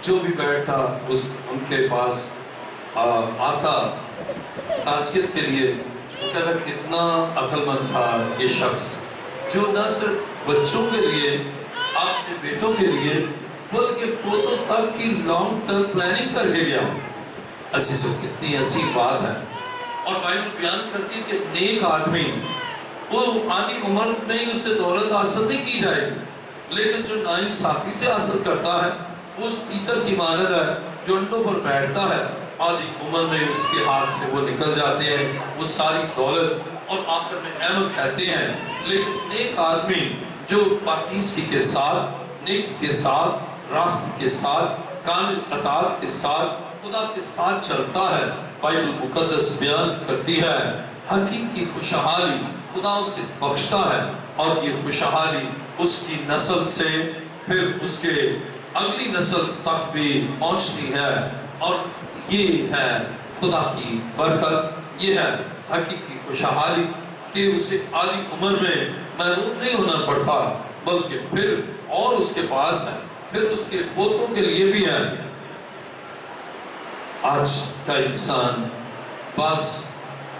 جو بھی بیٹھا ان کے پاس آتا تعزیت کے لیے، کہتا کتنا عقل مند تھا یہ شخص، جو نہ صرف بچوں کے لیے، اپنے بیٹوں کے لیے، بلکہ پوتوں تک کی لانگ ٹرم پلاننگ کر کے گیا۔ عزیزو، کتنی عظیم بات ہے، اور بائبل بیان کرتی ہے کہ نیک آدمی وہ آدھی عمر میں ہی اس سے دولت حاصل نہیں کی جائے گی، لیکن جو ناانصافی سے حاصل کرتا ہے وہ اس تیتر کی مانند ہے جو انڈوں پر بیٹھتا ہے، آدھی عمر میں اس کے ہاتھ سے وہ نکل جاتے ہیں وہ ساری دولت، اور آخر میں احمق کہتے ہیں۔ لیکن نیک آدمی جو پاکیزگی کے ساتھ، نیکی کے ساتھ، راست کے ساتھ، کامل اطاعت کے ساتھ، خدا کے ساتھ چلتا ہے، بائبل مقدس بیان کرتی ہے حقیقی خوشحالی خدا اسے بخشتا ہے، اور یہ خوشحالی اس کی نسل سے پھر اس کے اگلی نسل تک بھی پہنچتی ہے، اور یہ ہے خدا کی برکت، یہ ہے حقیقی خوشحالی کہ اسے آدھی عمر میں محروم نہیں ہونا پڑتا، بلکہ پھر اور اس کے پاس ہے، پھر اس کے پوتوں کے لیے بھی ہے۔ آج کا انسان بس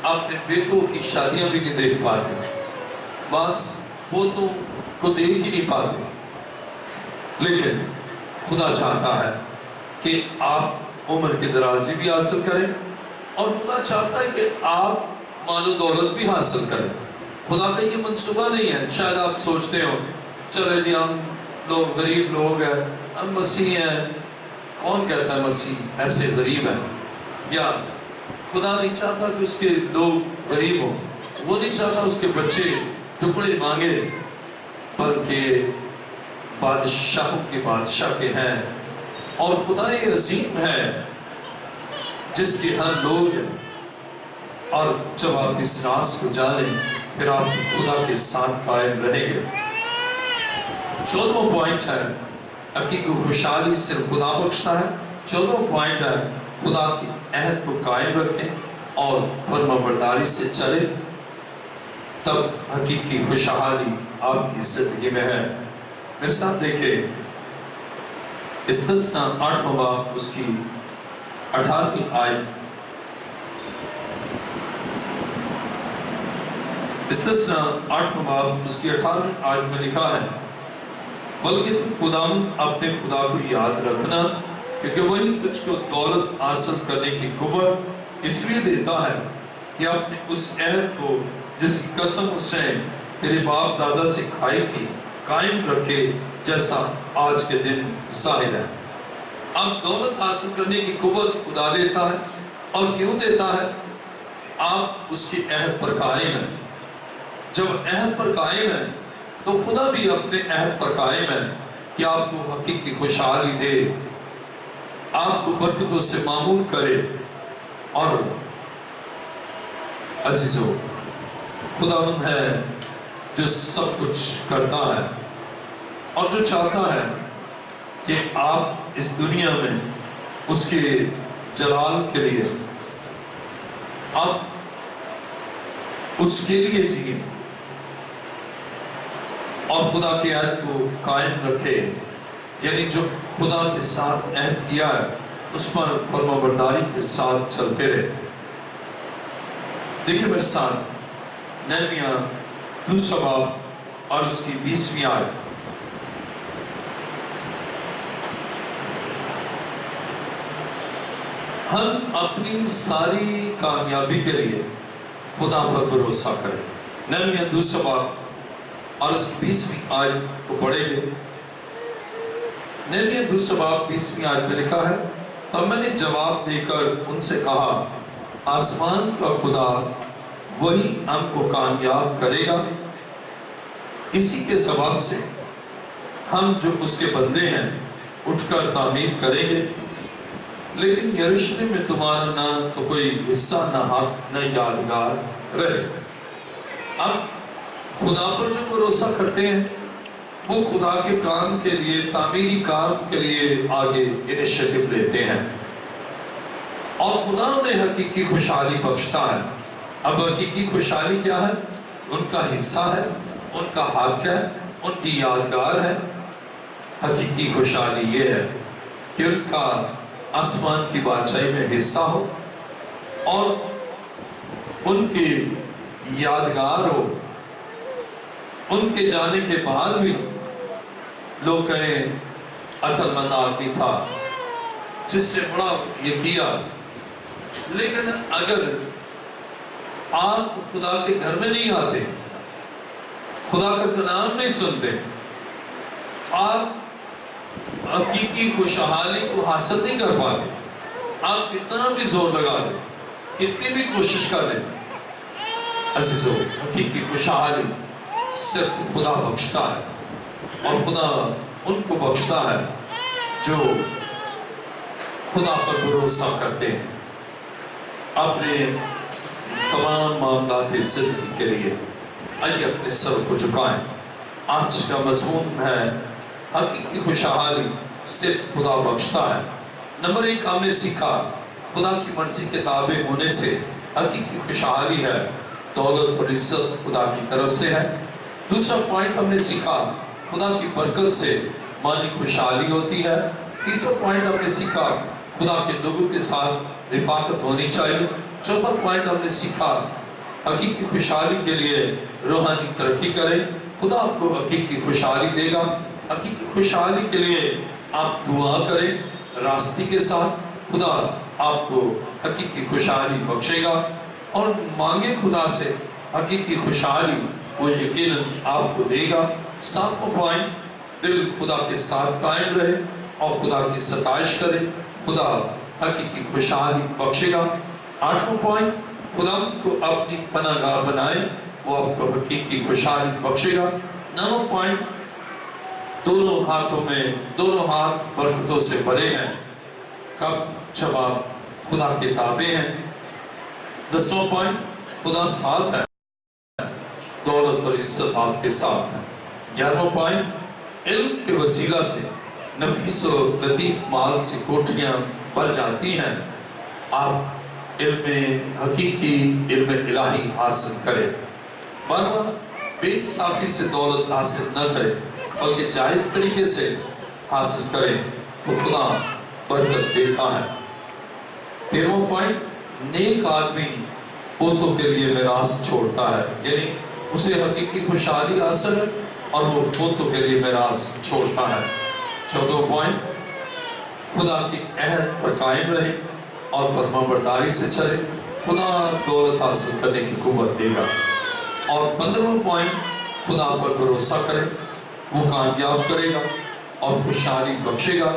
اپنے بیٹوں کی شادیاں بھی نہیں دیکھ پاتے، بس پوتوں کو دیکھ ہی نہیں پاتے، لیکن خدا چاہتا ہے کہ آپ عمر کی درازی بھی حاصل کریں، اور خدا چاہتا ہے کہ آپ مال و دولت بھی حاصل کریں۔ خدا کا یہ منصوبہ نہیں ہے۔ شاید آپ سوچتے ہو چلے جی ہم لوگ غریب لوگ ہیں، ہم مسیح ہیں، کون کہتا ہے مسیح ایسے غریب ہیں؟ یا خدا نہیں چاہتا کہ اس کے لوگ غریب ہوں، وہ نہیں چاہتا اس کے بچے ٹکڑے مانگے، بلکہ بادشاہوں کے بادشاہ کے ہیں، اور خدا عظیم ہے جس کے ہر لوگ ہیں۔ اور جب آپ اس راز کو جانیں پھر آپ خدا کے ساتھ قائم رہیں گے۔ 14واں پوائنٹ ہے حقیقی خوشحالی صرف خدا بخشتا ہے۔ 14واں پوائنٹ ہے خدا کی عہد کو قائم رکھیں اور فرمانبرداری سے چلیں، تب حقیقی خوشحالی آپ کی زندگی میں ہے۔ میرے ساتھ دیکھیں استثنا 8واں باب اس کی 18ویں آیت۔ استثنا 8واں باب اس کی 18ویں آیت میں لکھا ہے بلکہ تم خداوند اپنے خدا کو یاد رکھنا، کیونکہ وہی تجھ کو دولت حاصل کرنے کی قوت اس لیے دیتا ہے کہ اپنے اس عہد کو جس کی قسم اس نے تیرے باپ دادا سے کھائی تھی قائم رکھے، جیسا آج کے دن ظاہر ہے۔ اب دولت حاصل کرنے کی قوت خدا دیتا ہے، اور کیوں دیتا ہے؟ آپ اس کی عہد پر قائم ہیں۔ جب عہد پر قائم ہے تو خدا بھی اپنے عہد پر قائم ہے کہ آپ کو حقیقی خوشحالی دے، آپ کو برکتوں سے معمول کرے۔ اور عزیزو، خداوند ہے جو سب کچھ کرتا ہے اور جو چاہتا ہے کہ آپ اس دنیا میں اس کے جلال کے لیے، آپ اس کے لیے جئیں اور خدا کے عہد کو قائم رکھے، یعنی جو خدا کے ساتھ عہد کیا ہے اس پر فرمانبرداری کے ساتھ چلتے رہے۔ دیکھیں میرے ساتھ نہمیا 2 باب اور اس کی 20ویں آیت۔ ہم اپنی ساری کامیابی کے لیے خدا پر بھروسہ کریں۔ نہمیا 2 باب اور اس کی 20ویں آیت کو پڑھیں گے۔ نہمیا 2 باب 20ویں آیت میں لکھا ہے تب میں نے جواب دے کر ان سے کہا آسمان کا خدا وہی ہم کو کامیاب کرے گا، اسی کے سبب سے ہم جو اس کے بندے ہیں اٹھ کر تعمیر کریں گے، لیکن یروشلم میں تمہارا نہ تو کوئی حصہ نہ حق نہ یادگار رہے۔ اب خدا پر جو بھروسہ کرتے ہیں وہ خدا کے کام کے لیے، تعمیری کام کے لیے آگے انیشیٹو لیتے ہیں، اور خدا انہیں حقیقی خوشحالی بخشتا ہے۔ اب حقیقی خوشحالی کیا ہے؟ ان کا حصہ ہے، ان کا حق ہے، ان کی یادگار ہے۔ حقیقی خوشحالی یہ ہے کہ ان کا آسمان کی بادشاہی میں حصہ ہو اور ان کی یادگار ہو، ان کے جانے کے بعد بھی لوگ کہیں عقل مند آدمی تھا جس نے بڑا یہ کیا۔ لیکن اگر آپ خدا کے گھر میں نہیں آتے، خدا کا کلام نہیں سنتے، آپ حقیقی خوشحالی کو حاصل نہیں کر پاتے، آپ کتنا بھی زور لگا دیں، کتنی بھی کوشش کر دیں، عزیزو حقیقی خوشحالی صرف خدا بخشتا ہے، اور خدا ان کو بخشتا ہے جو خدا پر بھروسہ کرتے ہیں اپنے تمام معاملات زندگی کے لیے۔ آئیے اپنے سر کو جھکائیں۔ آج کا مضمون ہے حقیقی خوشحالی صرف خدا بخشتا ہے۔ نمبر 1 ہم نے سیکھا خدا کی مرضی کے تابع ہونے سے حقیقی خوشحالی ہے، دولت اور عزت خدا کی طرف سے ہے۔ دوسرا پوائنٹ ہم نے سیکھا خدا کی برکت سے مالی خوشحالی ہوتی ہے۔ تیسرا پوائنٹ ہم نے سیکھا خدا کے لوگوں کے ساتھ رفاقت ہونی چاہیے۔ چوتھا پوائنٹ ہم نے سیکھا حقیقی خوشحالی کے لیے روحانی ترقی کریں، خدا آپ کو حقیقی خوشحالی دے گا۔ حقیقی خوشحالی کے لیے آپ دعا کریں راستے کے ساتھ، خدا آپ کو حقیقی خوشحالی بخشے گا، اور مانگے خدا سے حقیقی خوشحالی، وہ یقیناً آپ کو دے گا۔ 7واں پوائنٹ دل خدا کے ساتھ قائم رہے اور خدا کی ستائش کرے، خدا حقیقی خوشحالی بخشے گا۔ 8واں پوائنٹ خدا کو اپنی پناہ گاہ بنائے، وہ آپ کو حقیقی خوشحالی بخشے گا۔ 9واں پوائنٹ دونوں ہاتھوں میں دونوں ہاتھ برکتوں سے بھرے ہیں، کب جب آپ خدا کے تابع ہیں۔ 10واں پوائنٹ خدا ساتھ ہے، دولت اور عزت آپ کے ساتھ ہے۔ 11واں پوائنٹ علم کے وسیلہ سے نفیس و لطیف مال سے کوٹھیاں بھر جاتی ہیں، آپ علم حقیقی، علم الہی حاصل کریں، ورنہ بے انصافی سے دولت حاصل نہ کریں بلکہ جائز طریقے سے حاصل کریں تو خدا برکت دیتا ہے۔ 13واں پوائنٹ، نیک آدمی پوتوں کے لیے میراث چھوڑتا ہے، یعنی اسے حقیقی خوشحالی حاصل ہے اور وہ پوتوں کے لیے میراث چھوڑتا ہے۔ 14واں پوائنٹ، خدا کی عہد پر قائم رہے اور فرمانبرداری سے چلے، خدا دولت حاصل کرنے کی قوت دے گا۔ اور 15واں پوائنٹ، خدا پر بھروسہ کرے، وہ کامیاب کرے گا اور خوشحالی بخشے گا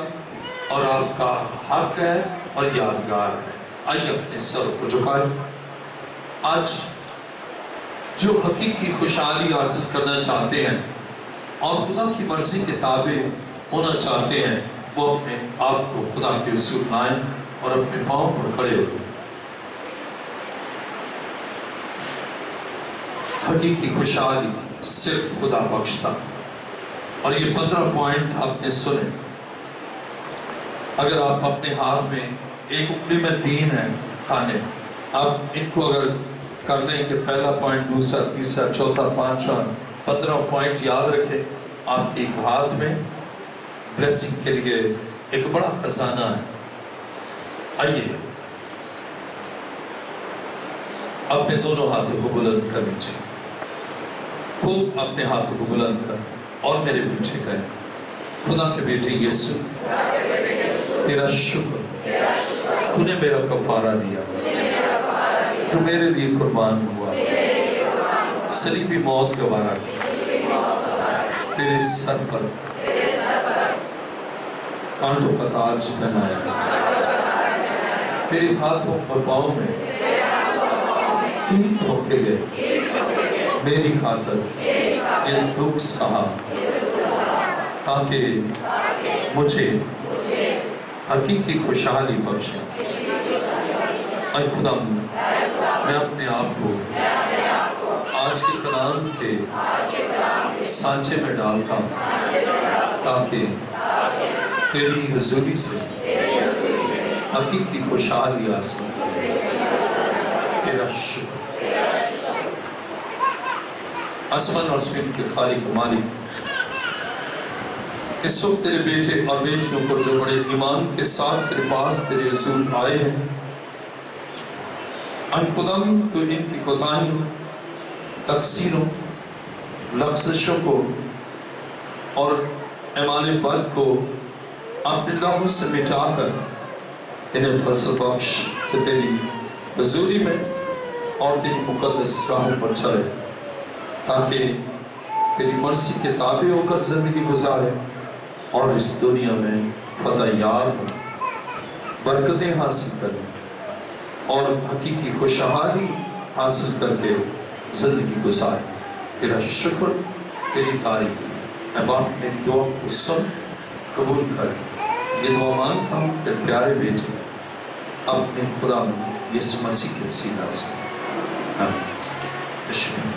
اور آپ کا حق ہے اور یادگار ہے۔ آئیے اپنے سر کو جھکائیں۔ آج جو حقیقی خوشحالی حاصل کرنا چاہتے ہیں اور خدا کی مرضی کے تابع ہونا چاہتے ہیں، وہ اپنے آپ کو خدا کے حضور لائیں اور اپنے پاؤں پر کھڑے ہو۔ حقیقی خوشحالی صرف خدا بخشتا، اور یہ 15 پوائنٹ آپ نے سنے۔ اگر آپ اپنے ہاتھ میں ایک انگلی میں 3 ہیں کھانے، آپ ان کو اگر کر لیں کہ پہلا پوائنٹ، دوسرا، تیسرا، چوتھا، 5واں، 15 پوائنٹ یاد رکھیں، آپ کے ایک ہاتھ میں بلیسنگ کے لیے ایک بڑا خزانہ ہے۔ آئیے اپنے دونوں ہاتھوں کو بلند کر لیجیے، خوب اپنے ہاتھوں کو بلند کر اور میرے پیچھے کہیں، خدا کے بیٹے یسوع، تیرا شکر، تو نے میرا کفارہ دیا، تو میرے لیے قربان ہوا، صلیبی موت گوارا کی، تیرے سر پر کانٹوں کا تاج پہنایا، تیرے ہاتھوں اور پاؤں میں 3 ٹھوکے گئے، میری خاطر یہ دکھ سہا تاکہ مجھے حقیقی خوشحالی بخشے۔ اے خدا، میں اپنے آپ کو آج کے کلام کے سانچے میں ڈالتا ہوں تاکہ تیری حضوری سے حقیقی خوشحالی حاصل کرے۔ تیرا شکر۔ آسمان اور زمین کے خالق و مالک، اس وقت تیرے بیٹے اور بیٹیوں کو جو بڑے ایمان کے ساتھ تیرے پاس تیرے حضور آئے ہیں، اے خدا تو ان کی کوتاہیوں، تقصیروں، لغزشوں کو اور اعمال بد کو اپنے لہو سے مٹا کر انہیں فضل بخش کہ تیری حضوری میں اور تیری مقدس راہوں پر چلے، تاکہ تیری مرضی کے تابع ہو کر زندگی گزارے اور اس دنیا میں فتح یاب ہو، برکتیں حاصل کریں اور حقیقی خوشحالی حاصل کر کے زندگی گزارے۔ تیرا شکر، تیری تعریف۔ اے باپ، میری دعا کو سن، قبول کر۔ یہ دعا مانگتا ہوں کہ پیارے بیٹے اپنے خدا یسوع مسیح کے وسیلہ سے آمین۔